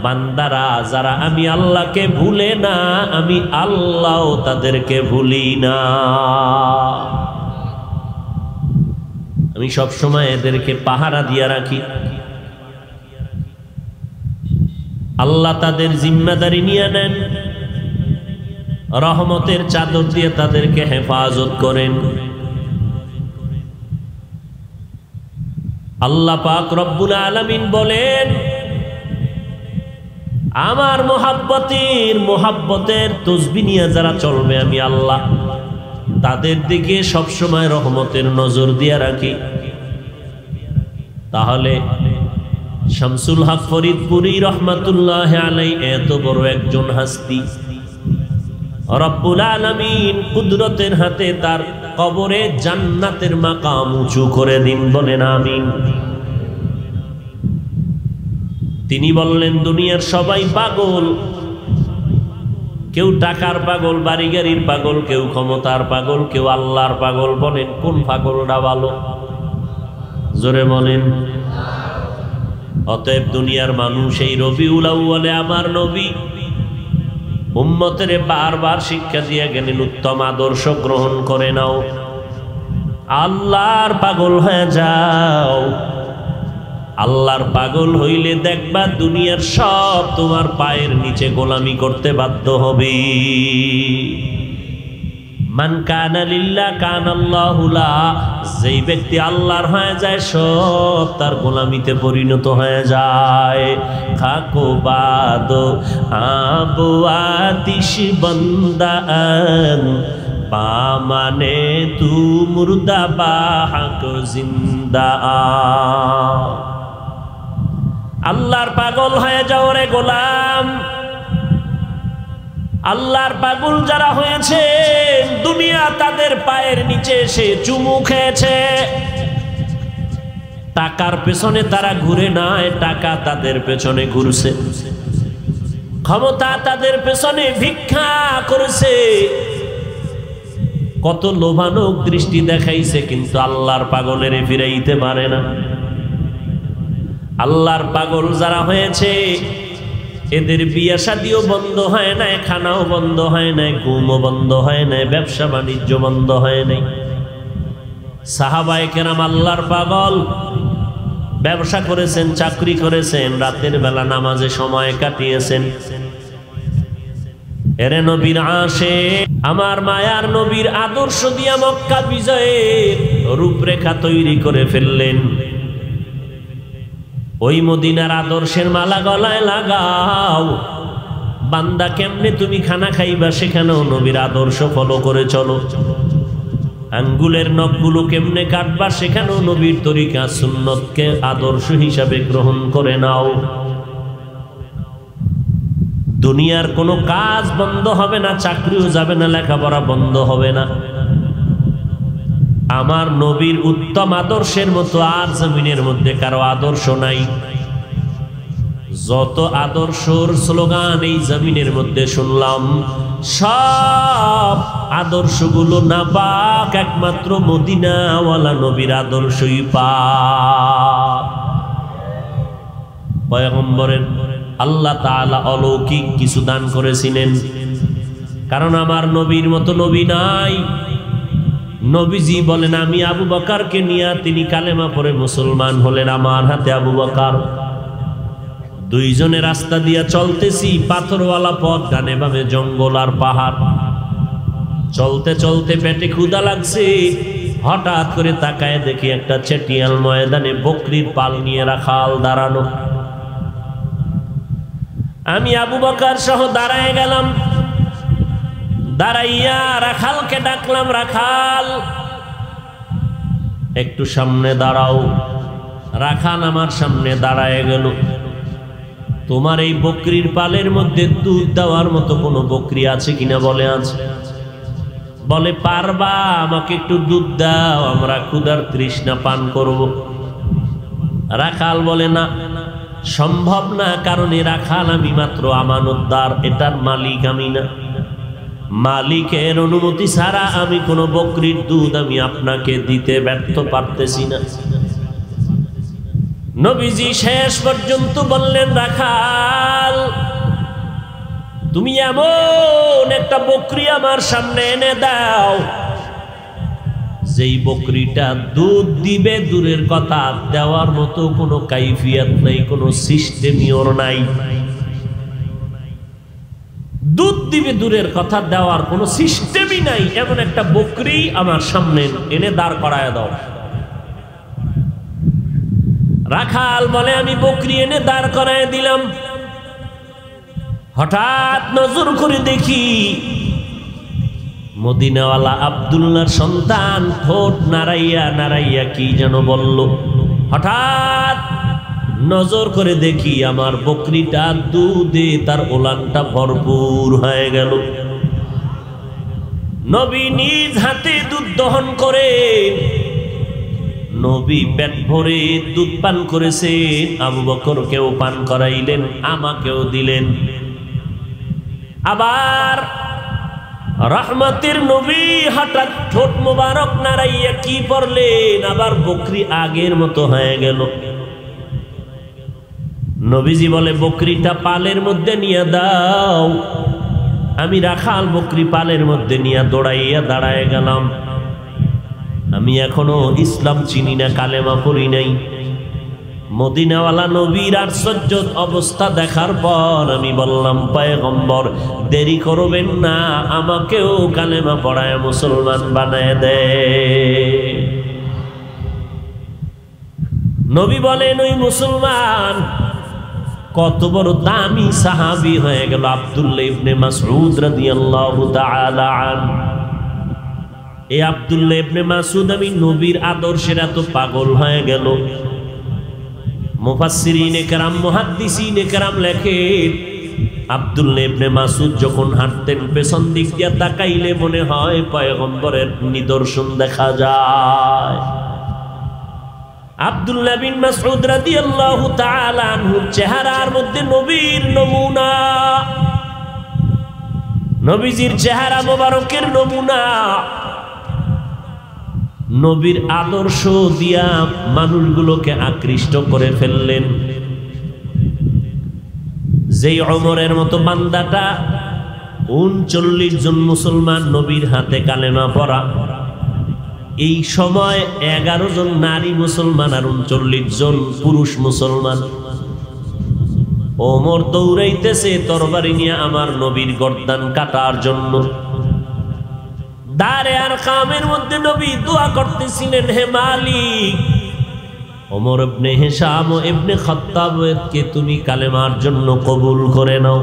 বান্দারা যারা আমি আল্লাহকে ভুলে না, আমি আল্লাহও তাদেরকে ভুলি না। আমি সবসময় এদেরকে পাহারা দিয়ে রাখি। আল্লাহ তাদের জিম্মাদারি নিয়ে নেন, রহমতের চাদর দিয়ে তাদেরকে হেফাজত করেন। আল্লাহ পাক রব্বুল আলামিন বলেন, আমার মোহাব্বতের তসবিহ নিয়ে যারা চলবে আমি আল্লাহ তাদের দিকে সবসময় রহমতের নজর দিয়ে রাখি। তাহলে শামসুল হক ফরিদপুরি রহমাতুল্লাহ আলাইহি এত বড় একজন হাস্তি, রব্বুল আলামিন কুদরতের হাতে তার কবরে জান্নাতের মাকাম উঁচু করে দিন, বলেন আমিন। তিনি বললেন, দুনিয়ার সবাই পাগল, কেউ টাকার পাগল, বাড়ি গাড়ির পাগল, কেউ ক্ষমতার পাগল, কেউ আল্লাহর পাগল। বলেন কোন পাগলটা ভালো? জোরে বলেন। অতএব দুনিয়ার মানুষ এই রবিউল আউয়ালে আমার নবী উম্মতের বারবার শিক্ষা দিয়ে গেলেন, উত্তম আদর্শ গ্রহণ করে নাও, আল্লাহর পাগল হয়ে যাও। আল্লাহর পাগল হইলে দেখবা দুনিয়ার সব তোমার পায়ের নিচে গোলামি করতে বাধ্য হবে। মান কানা লিল্লাহ কানাল্লাহু লা, যেই ব্যক্তি আল্লাহর হয়ে যায় সব তার গোলামিতে পরিণত হয়ে যায়। খাকো বাদ আবু আতিশ বন্দান পামানে তু মুর্দা বাহক জিন্দা। আল্লাহর পাগল হয়ে যাও রে গোলাম। আল্লাহর পাগল যারা হয়েছে দুনিয়া তাদের পায়ের নিচে এসে চুমু খেয়েছে। টাকার পেছনে তারা ঘুরে নাই, টাকা তাদের পেছনে ঘুরছে। ক্ষমতা তাদের পেছনে ভিক্ষা করেছে। কত লোভানক দৃষ্টি দেখাইছে, কিন্তু আল্লাহর পাগলের ফিরাইতে পারে না। আল্লাহর পাগল যারা হয়েছে এদের বিয়ে শাদিও বন্ধ হয় নাই, খানাও বন্ধ হয় নাই, ঘুমও বন্ধ হয় নাই, ব্যবসা বাণিজ্য বন্ধ হয় নাই। সাহাবায়ে কেরাম আল্লাহর পাগল, ব্যবসা করেছেন, চাকরি করেছেন, রাতের বেলা নামাজে সময় কাটিয়েছেন। এরে নবীর আশিক, আমার মায়ার নবীর আদর্শ দিয়া মক্কা বিজয়ের রূপরেখা তৈরি করে ফেললেন। ওই মদিনার আদর্শের মালা গলায় লাগাও। বান্দা কেমনে তুমি খানা খাইবা সেখানেও নবীর আদর্শ ফলো করে চলো। আঙ্গুলের নখগুলো কেমনে কাটবা সেখানেও নবীর তরিকা সুন্নতকে আদর্শ হিসাবে গ্রহণ করে নাও। দুনিয়ার কোনো কাজ বন্ধ হবে না, চাকরিও যাবে না, লেখাপড়া বন্ধ হবে না। আমার নবীর উত্তম আদর্শের মতো আর জমিনের মধ্যে কারো আদর্শ নাই। যত আদর্শর স্লোগান এই জমিনের মধ্যে শুনলাম, সব আদর্শগুলো নাপাক, একমাত্র মদিনাওয়ালা নবীর আদর্শই পাক। পয়গম্বরের আল্লাহ তাআলা অলৌকিক কিছু দান করেছিলেন, কারণ আমার নবীর মতো নবী নাই। নবীজি বলেন, আমি আবু বকরকে নিয়ে তিনি কালেমা পড়ে মুসলমান হলেন। আমার হাতে আবু বকর, দুইজনে রাস্তা দিয়া চলতেছি, পাথরওয়ালা পথ, ডানে বামে জঙ্গল আর পাহাড়। চলতে চলতে পেটে ক্ষুধা লাগছে, হঠাৎ করে তাকায় দেখি একটা চেটিয়াল ময়দানে বকরির পাল নিয়ে রাখাল দাঁড়ানো। আমি আবু বকর সহ দাঁড়ায় গেলাম। দাঁড়াইয়া রাখালকে ডাকলাম, রাখাল একটু সামনে দাঁড়াও। রাখাল আমার সামনে দাঁড়ায় গেল। তোমার এই বকরির পালের মধ্যে দুধ দেওয়ার মতো কোনো বকরি আছে কিনা বলে আছে। বলে, পারবা? আমাকে একটু দুধ দাও, আমরা ক্ষুধার তৃষ্ণা পান করব। রাখাল বলে, না, সম্ভব না, কারণ এ রাখাল আমি মাত্র আমানতদার, এটার মালিক আমি না। মালিকের অনুমতি ছাড়া আমি কোনো বকরির দুধ আমি আপনাকে দিতে ব্যর্থ পারতেছি না। নবীজি শেষ পর্যন্ত বললেন, রাখাল তুমি এমন একটা বকরি আমার সামনে এনে দাও, যেই বকরিটা দুধ দিবে দূরের কথা, দেওয়ার মতো কোনো কাইফিয়াত নাই, কোনো সিস্টেমই ওর নাই। দুধ দিবে দূরের কথা, দেওয়ার কোনো সিস্টেমই নাই, এমন একটা বকরি আমার সামনে এনে দাঁড় করায় দাও। রাখাল বলে, আমি বকরি এনে দাঁড় করায় দিলাম। হঠাৎ নজর করে দেখি মদিনাওয়ালা আব্দুল্লাহর সন্তান ঠোঁট নাড়াইয়া নাড়াইয়া কি যেন বলল। হঠাৎ নজর করে দেখি আমার বকরিটা দুধে তার ওলানটা ভরপুর হয়ে গেল। নবী নিজ হাতে দুধ দহন করে নবী পেট ভরে দুধ পান করেছেন। আবু বকরকেও পান করাইলেন, আমাকেও দিলেন। আবার রহমতের নবী হঠাৎ ঠোঁট মোবারক নাড়াইয়া কি পড়লেন, আবার বকরি আগের মতো হয়ে গেল। নবীজি বলে, বকরিটা পালের মধ্যে নিয়ে দাও। আমি রাখাল বকরি পালের মধ্যে নিয়ে দৌড়াইয়া দাঁড়ায় গেলাম। আমি এখনো ইসলাম চিনি না, কালেমা পড়ি নাই। মদিনাওয়ালা নবীর আশ্চর্য অবস্থা দেখার পর আমি বললাম, পয়গম্বর দেরি করবেন না, আমাকেও কালেমা পড়ায় মুসলমান বানায় দে। নবী বলেন, ওই মুসলমান কত বড় দামি সাহাবী হয়ে গেল, আব্দুল্লাহ ইবনে মাসউদ রাদিয়াল্লাহু তাআলা আনহু। এই আব্দুল্লাহ ইবনে মাসউদ আমি নবীর আদর্শের এত পাগল হয়ে গেল। মুফাসসিরিনে কেরাম, মুহাদ্দিসিনে কেরাম লেখেন, আব্দুল্লাহ ইবনে মাসউদ যখন হাঁটতেন পেছন দিক দিয়ে তাকাইলে মনে হয় পয়গম্বরের নিদর্শন দেখা যায়। আব্দুল্লাহ বিন মাসউদ রাদিয়াল্লাহু তাআলা আনহুর চেহারার মধ্যে নবীর নমুনা, নবীজির চেহারা মোবারকের নমুনা। নবীর আদর্শ দিয়া মানুষগুলোকে আকৃষ্ট করে ফেললেন। যেই ওমরের মতো বান্দাটা ৩৯ জন মুসলমান নবীর হাতে কালেমা পড়া, এই সময় ১১ জন নারী মুসলমান আর ৩৯ জন পুরুষ মুসলমান। ওমর দৌড়াইতেছে তরবারি নিয়ে আমার নবীর গর্দান কাটার জন্য। দারে আর কামের মধ্যে নবী দোয়া করতেছিলেন, হে মালিক ওমর ইবনে হিশাম ও ইবনে খাত্তাবকে তুমি কালেমার জন্য কবুল করে নাও।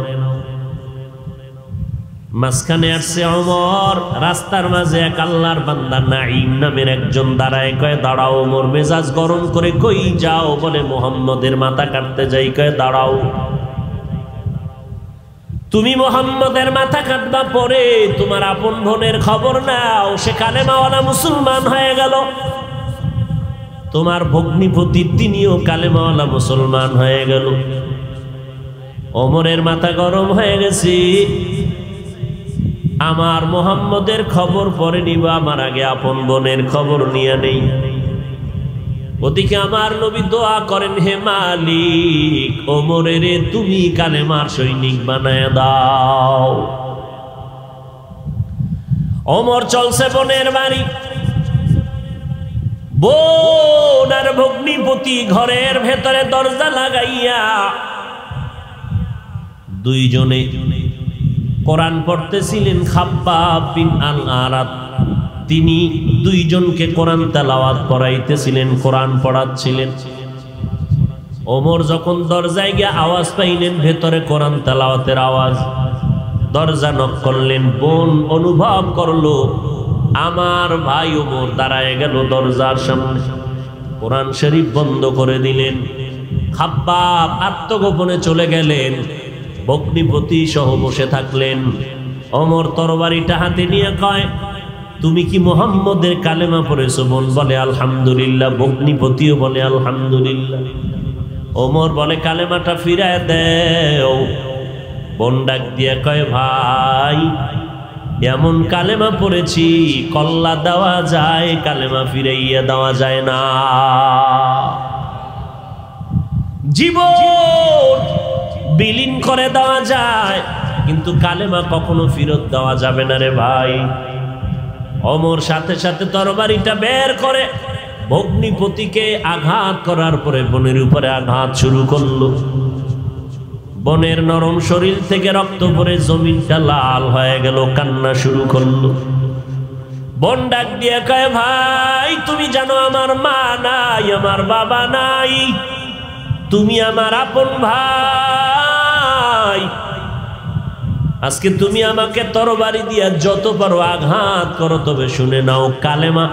মাঝখানে আসছে ওমর, রাস্তার মাঝে এক আল্লাহর বান্দা নাঈম নামের একজন দাঁড়ায়, কয় দাঁড়াও। ওমর মেজাজ গরম করে, কই যাও? বলে মুহাম্মদের মাথা কাটতে যাই। কয় দাঁড়াও, তুমি মুহাম্মদের মাথা কাটবা, পরে তোমার আপন বোনের খবর নাও, সে কালেমাওয়ালা মুসলমান হয়ে গেল। তোমার ভগ্নিপতি তিনিও কালেমাওয়ালা মুসলমান হয়ে গেল। ওমরের মাথা গরম হয়ে গেছে, আমার মুহাম্মদের খবর পরে নিবা, আমার আগে আপন বোনের খবর নিয়ে নেই। ওদিকে আমার নবী দোয়া করেন, হে মালিক, ওমরের তুমি কালেমার সৈনিক বানায় দাও। ওমর চলছে বোনের বাড়ি। বোন আর ভগ্নিপতি ঘরের ভেতরে দরজা লাগাইয়া দুইজনে কোরআন পড়তেছিলেন। খাব্বাব বিন আল আরাত তিনি দুইজনকে কোরআন তেলাওয়াত করাইতেছিলেন, কোরআন পড়াচ্ছিলেন। ওমর যখন দরজায় গিয়ে আওয়াজ পাইলেন ভেতরে কোরআন তেলাওয়াতের আওয়াজ, দরজা নক করলেন। বোন অনুভব করলো আমার ভাই ওমর দাঁড়ায় গেল দরজার সামনে, কোরআন শরীফ বন্ধ করে দিলেন। খাব্বাব আত্মগোপনে চলে গেলেন, ভগ্নিপতি সহ বসে থাকলেন। ওমর তরবারিটা হাতে নিয়ে কয়, তুমি কি মুহাম্মদের কালেমা পড়েছো? বোন বলে আলহামদুলিল্লাহ, ভগ্নিপতিও বলে আলহামদুলিল্লাহ। ওমর বলে কালেমাটা ফিরায় দেও। বোন ডাক দিয়ে কয়, ভাই এমন কালেমা পড়েছি কল্লা দেওয়া যায়, কালেমা ফিরাইয়া দেওয়া যায় না। জীবন বিলীন করে দেওয়া যায়, কিন্তু কালেমা কখনো ফেরত দেওয়া যাবে না রে ভাই। ওমর সাথে সাথে তরবারিটা বের করে ভগ্নিপতিকে আঘাত করার পরে বোনের উপরে আঘাত শুরু করলো। বোনের নরম শরীর থেকে রক্ত পড়ে জমিনটা লাল হয়ে গেল, কান্না শুরু করলো। বোন ডাক দিয়ে কয়, ভাই তুমি জানো আমার মা নাই, আমার বাবা নাই, তুমি আমার আপন ভাই। আজকে তুমি আমাকে তরবারি দিয়া যত পারো আঘাত করো, তবে শুনে নাও কালেমা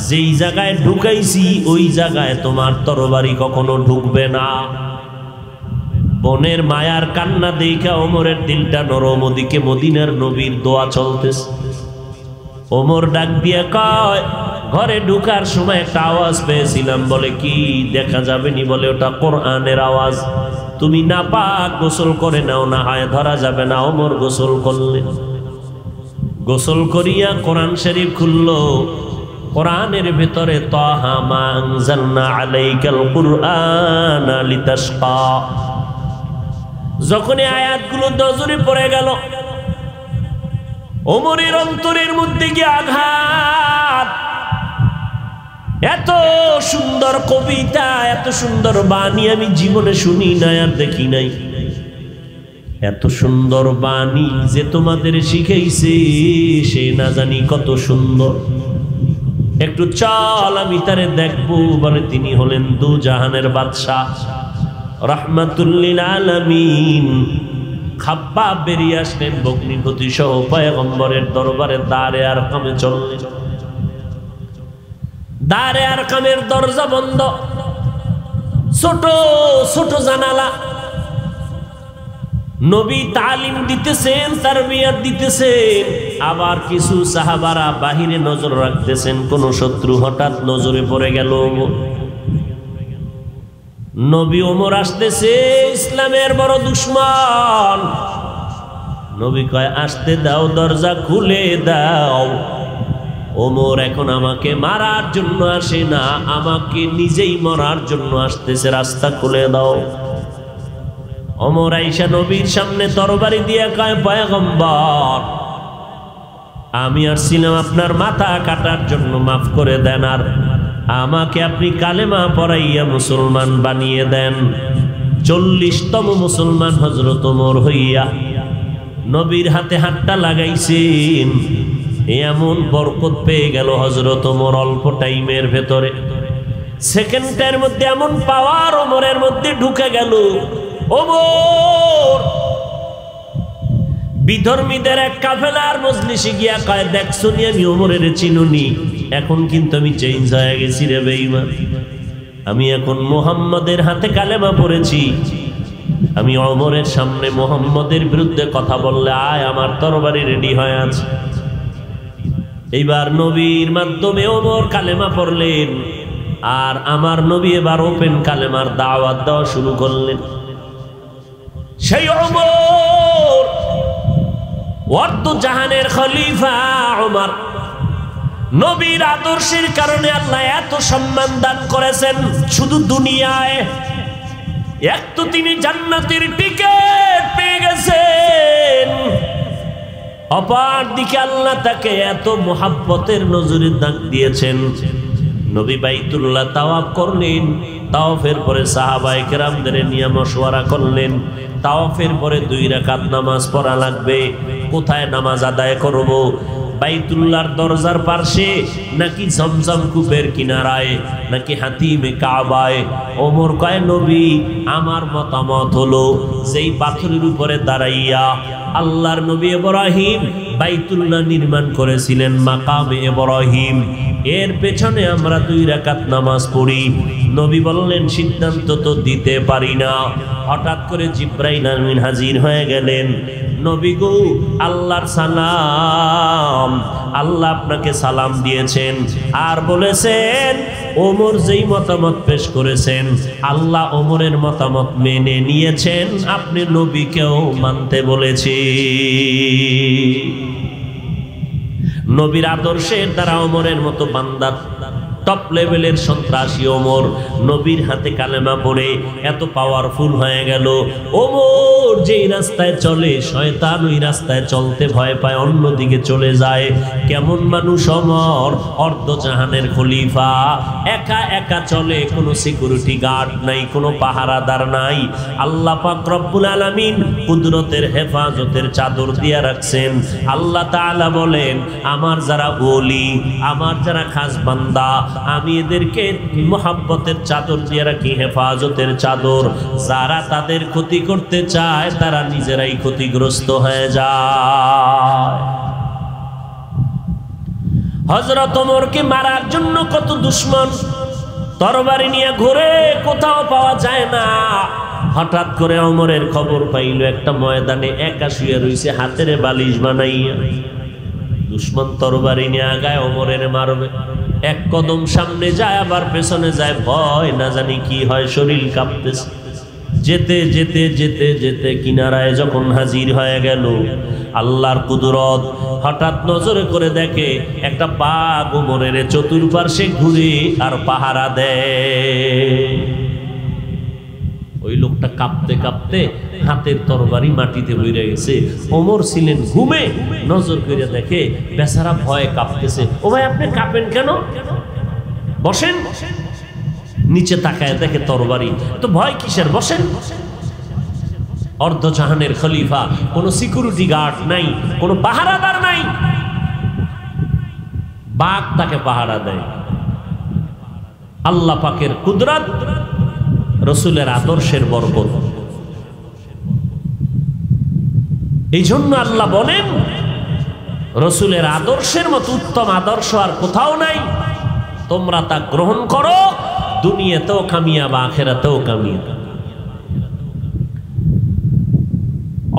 যেই জায়গায় ঢুকাইছি ওই জায়গায় তোমার তরবারি কখনো ঢুকবে না। বোনের মায়ার কান্না দেখা ওমরের দিলটা নরম। ওদিকে মদিনার নবীর দোয়া চলতেছে। ওমর ডাক দিয়া কয়, ঘরে ঢুকার সময় একটা আওয়াজ পেয়েছিলাম। বলে কি? দেখা যাবে নি? বলে ওটা কোরআনের আওয়াজ, তুমি নাপাক, গোসল করে নাও, না হয় ধরা যাবে না। ওমর গোসল করলেন। গোসল করিয়া কোরআন শরীফ খুললো। কোরআনের ভেতরে তাহা মা আনজালনা আলাইকাল কুরআনা লিতাশকা, যখন এই আয়াতগুলো নজরে পড়ে গেল ওমরের অন্তরের মধ্যে গিয়ে আঘাত। এত সুন্দর কবিতা, এত সুন্দর বাণী আমি জীবনে শুনি নাই আর দেখি নাই। এত সুন্দর বাণী যে তোমাদের শিখাইছে সে না জানি কত সুন্দর। একটু চল আমি তারে দেখবো। বলে তিনি হলেন দু জাহানের বাদশাহ, রাহমাতুল লিল আলামিন। খাব্বাব বেরিয়ে আসলেন ভগ্নিপতি সহ পয়গম্বরের দরবারে। দারে আরকামে চললেন। দারে আরকামের দরজা বন্ধ, ছোট ছোট জানালা। নবী তালিম দিতেছেন, তারবিয়াত দিতেছেন। আবার কিছু সাহাবারা বাহিরে নজর রাখতেছেন। কোন শত্রু হঠাৎ নজরে পড়ে গেল। নবী ওমর আসতেছে, ইসলামের বড় দুশমন। নবী কয়, আসতে দাও, দরজা খুলে দাও। ওমর এখন আমাকে মারার জন্য আসে না, আমাকে নিজেই মরার জন্য আসতেছে, রাস্তা খুলে দাও। ওমর আইসা নবীর সামনে তরবারি দিয়ে কয়, পয়গম্বর আমি আসছিলাম আপনার মাথা কাটার জন্য, মাফ করে দেন, আর আমাকে আপনি কালেমা পড়াইয়া মুসলমান বানিয়ে দেন। 40তম মুসলমান হযরত ওমর হইয়া নবীর হাতে হাতটা লাগাইছেন। এমন বরকত পেয়ে গেল হযরত ওমর অল্প টাইমের ভেতরে। সেকেন্ডের মধ্যে এমন পাওয়ার ওমরের মধ্যে ঢুকে গেল। ওমর বিধর্মীদের এক কাফেলার মজলিসে গিয়া কয়, দেখছো নি আমি ওমরের চিনুনি, এখন কিন্তু আমি চেঞ্জ হয়ে গেছি রে বেঈমান। আমি এখন মুহাম্মাদের হাতে কালেমা পড়েছি। আমি ওমরের সামনে মুহাম্মাদের বিরুদ্ধে কথা বললে আয়, আমার তরবারি রেডি হয়ে আছে। এইবার নবীর মাধ্যমে ওমর কালেমা পড়লেন, আর আমার নবী এবার ওপেন কালেমার দাওয়াত দেওয়া শুরু করলেন। সেই ওমর অর্ধ জাহানের খলিফা ওমর, নবীর আদর্শের কারণে আল্লাহ এত সম্মান দান করেছেন। শুধু দুনিয়ায় এক তো তিনি জান্নাতের টিকিট পেয়ে গেছেন, অপর দিকে আল্লাহ তাকে এত মুহাব্বতের নজরে দান দিয়েছেন। নবী বাইতুল্লাহ তাওয়াফ করলেন, তাওয়াফের পরে সাহাবায়ে কেরামদের নিয়ে মশওয়ারা করলেন, তাওয়াফের পরে 2 রাকাত নামাজ পড়া লাগবে, কোথায় নামাজ আদায় করব? বাইতুল্লাহর দরজার পাশে নাকি জমজম কূপের কিনারায় নাকি হাতিমে কাবায়? ওমর কয়, নবী আমার মতামত হলো যেই পাথরের উপরে দাঁড়াইয়া আল্লাহর নবী ইব্রাহিম বাইতুল্লাহ নির্মাণ করেছিলেন, মাকামে ইব্রাহিম, এর পেছনে আমরা 2 রাকাত নামাজ পড়ি। নবী বললেন, সিদ্ধান্ত তো দিতে পারি না। হঠাৎ করে জিবরাইল আমিন হাজির হয়ে গেলেন। নবী গো, আল্লাহর সালাম, আল্লাহ আপনাকে সালাম দিয়েছেন আর বলেছেন ওমর যেই মতামত পেশ করেছেন আল্লাহ ওমরের মতামত মেনে নিয়েছেন, আপনি নবীকেও মানতে বলেছি। নবীর আদর্শের দ্বারা ওমরের মতো বান্দা, টপ লেভেলের সন্ত্রাসী ওমর নবীর হাতে কালেমা পড়ে এত পাওয়ারফুল হয়ে গেল। ওমর যেই রাস্তায় চলে শয়তান ওই রাস্তায় চলতে ভয় পায়, অন্যদিকে চলে যায়। কেমন মানুষ ওমর, অর্ধজাহানের খলিফা, একা একা চলে, কোনো সিকিউরিটি গার্ড নাই, কোনো পাহারাদার নাই। আল্লাহ পাক রব্বুল আলামিন কুদরতের হেফাজতের চাদর দিয়ে রাখছেন। আল্লাহ তাআলা বলেন, আমার যারা ওলি, আমার যারা খাস বান্দা, আমি এদেরকে মুহাব্বতের চাদর দিয়ে রাখি, হেফাজতের চাদর। যারা তাদের ক্ষতি করতে চায় তারা নিজেরাই ক্ষতিগ্রস্ত হয়ে যায়। হযরত ওমরকে মারার জন্য কত দুশমন তরবারি নিয়ে ঘুরে, কোথাও পাওয়া যায় না। হঠাৎ করে ওমরের খবর পাইল একটা ময়দানে একা শুয়ে রইছে, হাতের বালিশ বানাইয়া। দুশমন তরবারি নিয়ে আগায় ওমরের মারবে, এক কদম সামনে যায় আবার পেছনে যায়, ভয় না জানি কি হয়, শরীর কাঁপতেছে। যেতে যেতে যেতে যেতে কিনারায় যখন হাজির হয়ে গেল, আল্লাহর কুদরত, হঠাৎ নজরে করে দেখে একটা বাঘ ওমরের চতুর্পার্শ্বে ঘুরে আর পাহারা দেয়। ওই লোকটা কাঁপতে কাঁপতে হাতের তরবারি মাটিতে বইরে গেছে। ওমর ছিলেন ঘুমে, নজর করে দেখে বেচারা ভয়ে কাঁপতেছে। ও ভাই, আপনি কাঁপেন কেন? বসেন। নিচে তাকায় দেখে তরবারি, তো ভয় কিসের, বসেন। অর্ধজাহানের খলিফা, কোনো সিকিউরিটি গার্ড নাই, কোনো পাহারাদার নাই, বাঘ তাকে পাহারা দেয়। আল্লাহ পাকের কুদরত, রসুলের আদর্শের বরকত। এই জন্য আল্লাহ বলেন, রসুলের আদর্শের মতো উত্তম আদর্শ আর কোথাও নাই, তোমরা তা গ্রহণ করো, দুনিয়াতেও কামিয়াব, আখিরাতেও কামিয়াব।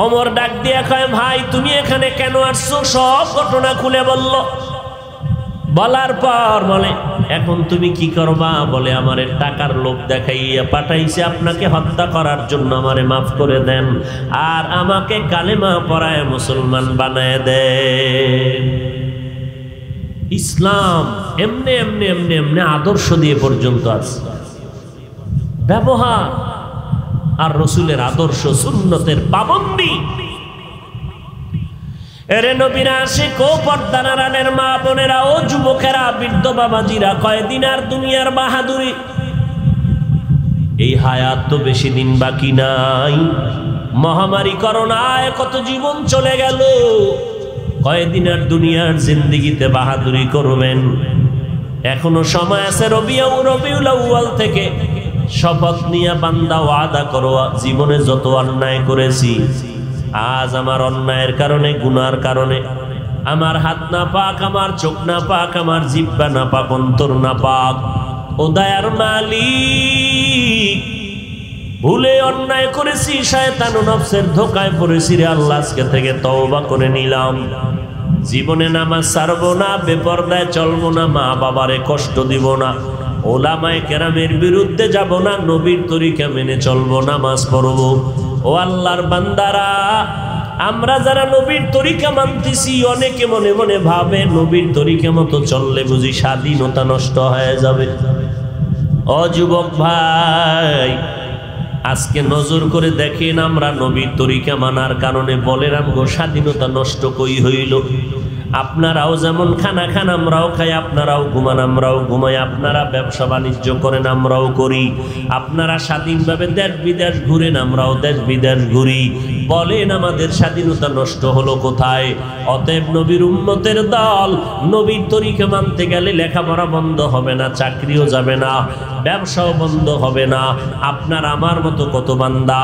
ওমর ডাক দিয়ে কয়, ভাই তুমি এখানে কেন আসছো? সব ঘটনা খুলে বলল। বলার পর বলে, এখন তুমি কি করবা? বলে, আমারে টাকার লোভ দেখাইয়া পাঠাইছে আপনাকে হত্যা করার জন্য, আমারে মাফ করে দেন আর আমাকে কালেমা পড়ায় মুসলমান বানায় দেন। ইসলাম এমনি এমনি এমনি এমনি আদর্শ দিয়ে পর্যন্ত আছে, ব্যবহার আর রসুলের আদর্শ, সুন্নতের পাবন্দি। এরে নবীরা আসে, কো পর্দার আড়ালের মা বোনেরা, ও যুবকেরা, বৃদ্ধ বাবাজিরা, কয়দিন আর দুনিয়ার বাহাদুরি, এই হায়াত তো বেশি দিন বাকি নাই। মহামারী করোনায় কত জীবন চলে গেল, কয়দিন আর দুনিয়ার জিন্দেগিতে বাহাদুরি করবেন। এখনো সময় আছে। রবিউল আউয়াল থেকে শপথ নিয়ে বান্দা ওয়াদা করো, জীবনে যত অন্যায় করেছি, আজ আমার অন্যায়ের কারণে, গুনার কারণে আমার হাত না পাক, আমার চোখ না পাক, আমার জিহ্বা না পাক, অন্তর না পাক, ও দয়ার মালিক ভুলে অন্যায় করেছি, শয়তান ও নফসের ধোকায় পড়েছি রে আল্লাহ, আজকে থেকে তওবা করে নিলাম। জীবনে নামাজ ছাড়বো না, বেপরদায় চলবো না, মা বাবারে কষ্ট দিব না, ওলামায়ে কেরামের বিরুদ্ধে যাব না, নবীর তরিকা মেনে চলবো, নামাজ পড়বো। ও আল্লাহর বান্দারা, আমরা যারা নবীর তরিকা মানতেছি, অনেকে মনে মনে ভাবে নবীর তরিকা মতো চললে বুঝি স্বাধীনতা নষ্ট হয়ে যাবে। ও যুবক ভাই, আজকে নজর করে দেখেন, আমরা নবীর তরিকা মানার কারণে বলেন আমগো স্বাধীনতা নষ্ট কই হইল। আপনারাও যেমন খানা খান, আমরাও খাই, আপনারাও ঘুমান, আমরাও ঘুমাই, আপনারা ব্যবসা বাণিজ্য করেন, আমরাও করি, আপনারা স্বাধীনভাবে দেশ বিদেশ ঘুরেন, আমরাও দেশ বিদেশ ঘুরি, বলেন আমাদের স্বাধীনতা নষ্ট হলো কোথায়? অতএব নবীর উম্মতের দল, নবীর তরিকা মানতে গেলে লেখাপড়া বন্ধ হবে না, চাকরিও যাবে না, ব্যবসাও বন্ধ হবে না। আপনার আমার মতো কত বান্দা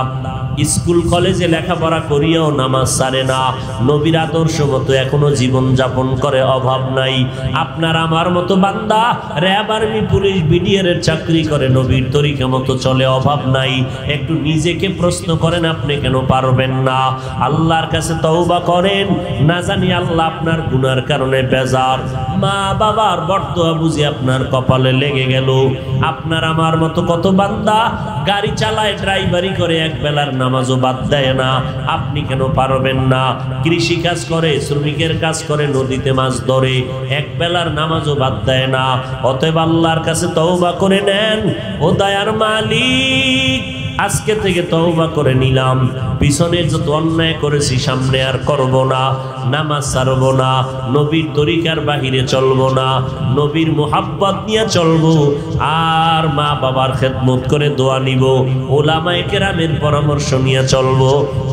স্কুল কলেজে লেখাপড়া করিয়াও নামাজ ছাড়ে না, নবীর আদর্শ মতো এখনো জীবন যাপন করে, অভাব নাই। আপনার আমার মতো বান্দা র্যাব, আর্মি, পুলিশ, বিডিআর এর চাকরি করে, নবীর তরিকা মতো চলে, অভাব নাই। একটু নিজেকে প্রশ্ন করেন, আপনি কেন পারবেন না? আল্লাহর কাছে তওবা করেন, না জানি আল্লাহ আপনার গুনার কারণে বেজার, মা বাবার বরদোয়া বুঝি আপনার কপালে লেগে গেল। আপনার আমার মতো কত বান্দা গাড়ি চালায়, ড্রাইভারি করে, এক বেলার নামাজও বাদ দেয় না, আপনি কেন পারবেন না? কৃষি কাজ করে, শ্রমিকের কাজ করে, নদীতে মাছ ধরে, এক বেলার নামাজও বাদ দেয় না। অতএব আল্লাহর কাছে তওবা করে নেন। ও দয়ার মালিক, আজকে থেকে তওবা করে নিলাম, পিছনে যত অন্যায় করেছি সামনে আর করব না, নামাজ ছাড়ব না, নবীর তরিকার বাহিরে চলব না, নবীর মুহাব্বত নিয়ে চলব, আর মা বাবার খেদমত করে দোয়া নিব, ওলামায়ে কেরামের পরামর্শ নিয়ে চলব,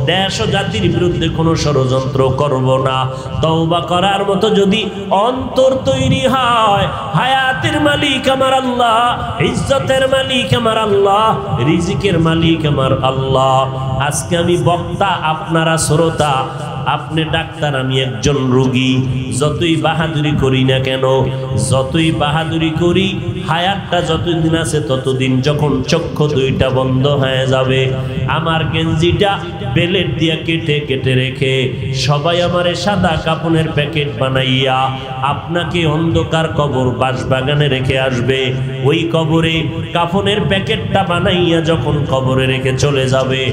দেশ ও জাতির বিরুদ্ধে কোনো ষড়যন্ত্র করব না। তওবা করার মতো যদি অন্তর তৈরি হয়, হায়াতের মালিক আমার আল্লাহ, ইজ্জতের মালিক আমার আল্লাহ, রিজিকের মালিক আমার আল্লাহ। আজকে আমি বক্তা, আপনারা শ্রোতা, আপনি ডাক্তার, আমি একজন রোগী। যতই বাহাদুরি করি না কেন, যতই বাহাদুরি করি, হায়াতটা যতদিন আছে ততদিন যখন চক্ষু দুইটা বন্ধ হয়ে যাবে, আমার গেঞ্জিটা বেলেট দিয়া কেটে কেটে রেখে সবাই আমারে সাদা কাপনের প্যাকেট বানাইয়া আপনাকে অন্ধকার কবর বাঁশবাগানে রেখে আসবে। ওই কবরে কাফনের প্যাকেটটা বানাইয়া যখন কবরে রেখে চলে যাবে,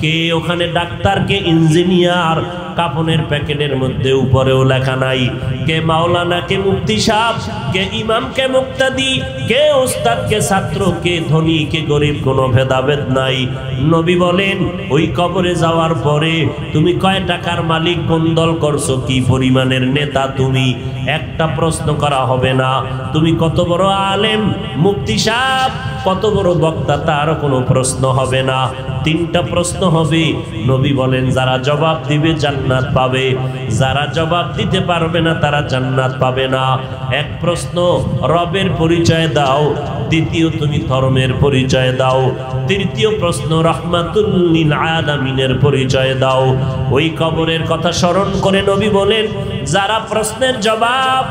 কে ওখানে ডাক্তার, কে ইঞ্জিনিয়ার, কাফনের প্যাকেটের মধ্যে উপরেও লেখা নাই কে মাওলানা, কে মুফতি সাহেব, কে ইমাম, কে মুক্তাদি, কে ওস্তাদ, কে ছাত্র, কে ধনী, কে গরিব, কোনো ভেদাভেদ নাই। নবী বলেন, ওই কবরে যাওয়ার পরে তুমি কয় টাকার মালিক, কোন দল করছো, কি পরিমাণের নেতা তুমি, একটা প্রশ্ন করা হবে না। তুমি কত বড় আলেম, মুফতি সাহেব, কত বড় বক্তা, তার কোনো প্রশ্ন হবে না। তিনটা প্রশ্ন হবে। নবী বলেন, যারা জবাব দিবে জান্নাত পাবে, যারা জবাব দিতে পারবে না তারা জান্নাত পাবে না। এক প্রশ্ন, রবের পরিচয় দাও। দ্বিতীয়, তুমি ধর্মের পরিচয় দাও। তৃতীয় প্রশ্ন, রাহমাতুল লিল আলামিনের পরিচয় দাও। ওই কবরের কথা স্মরণ করে নবী বলেন, যারা প্রশ্নের জবাব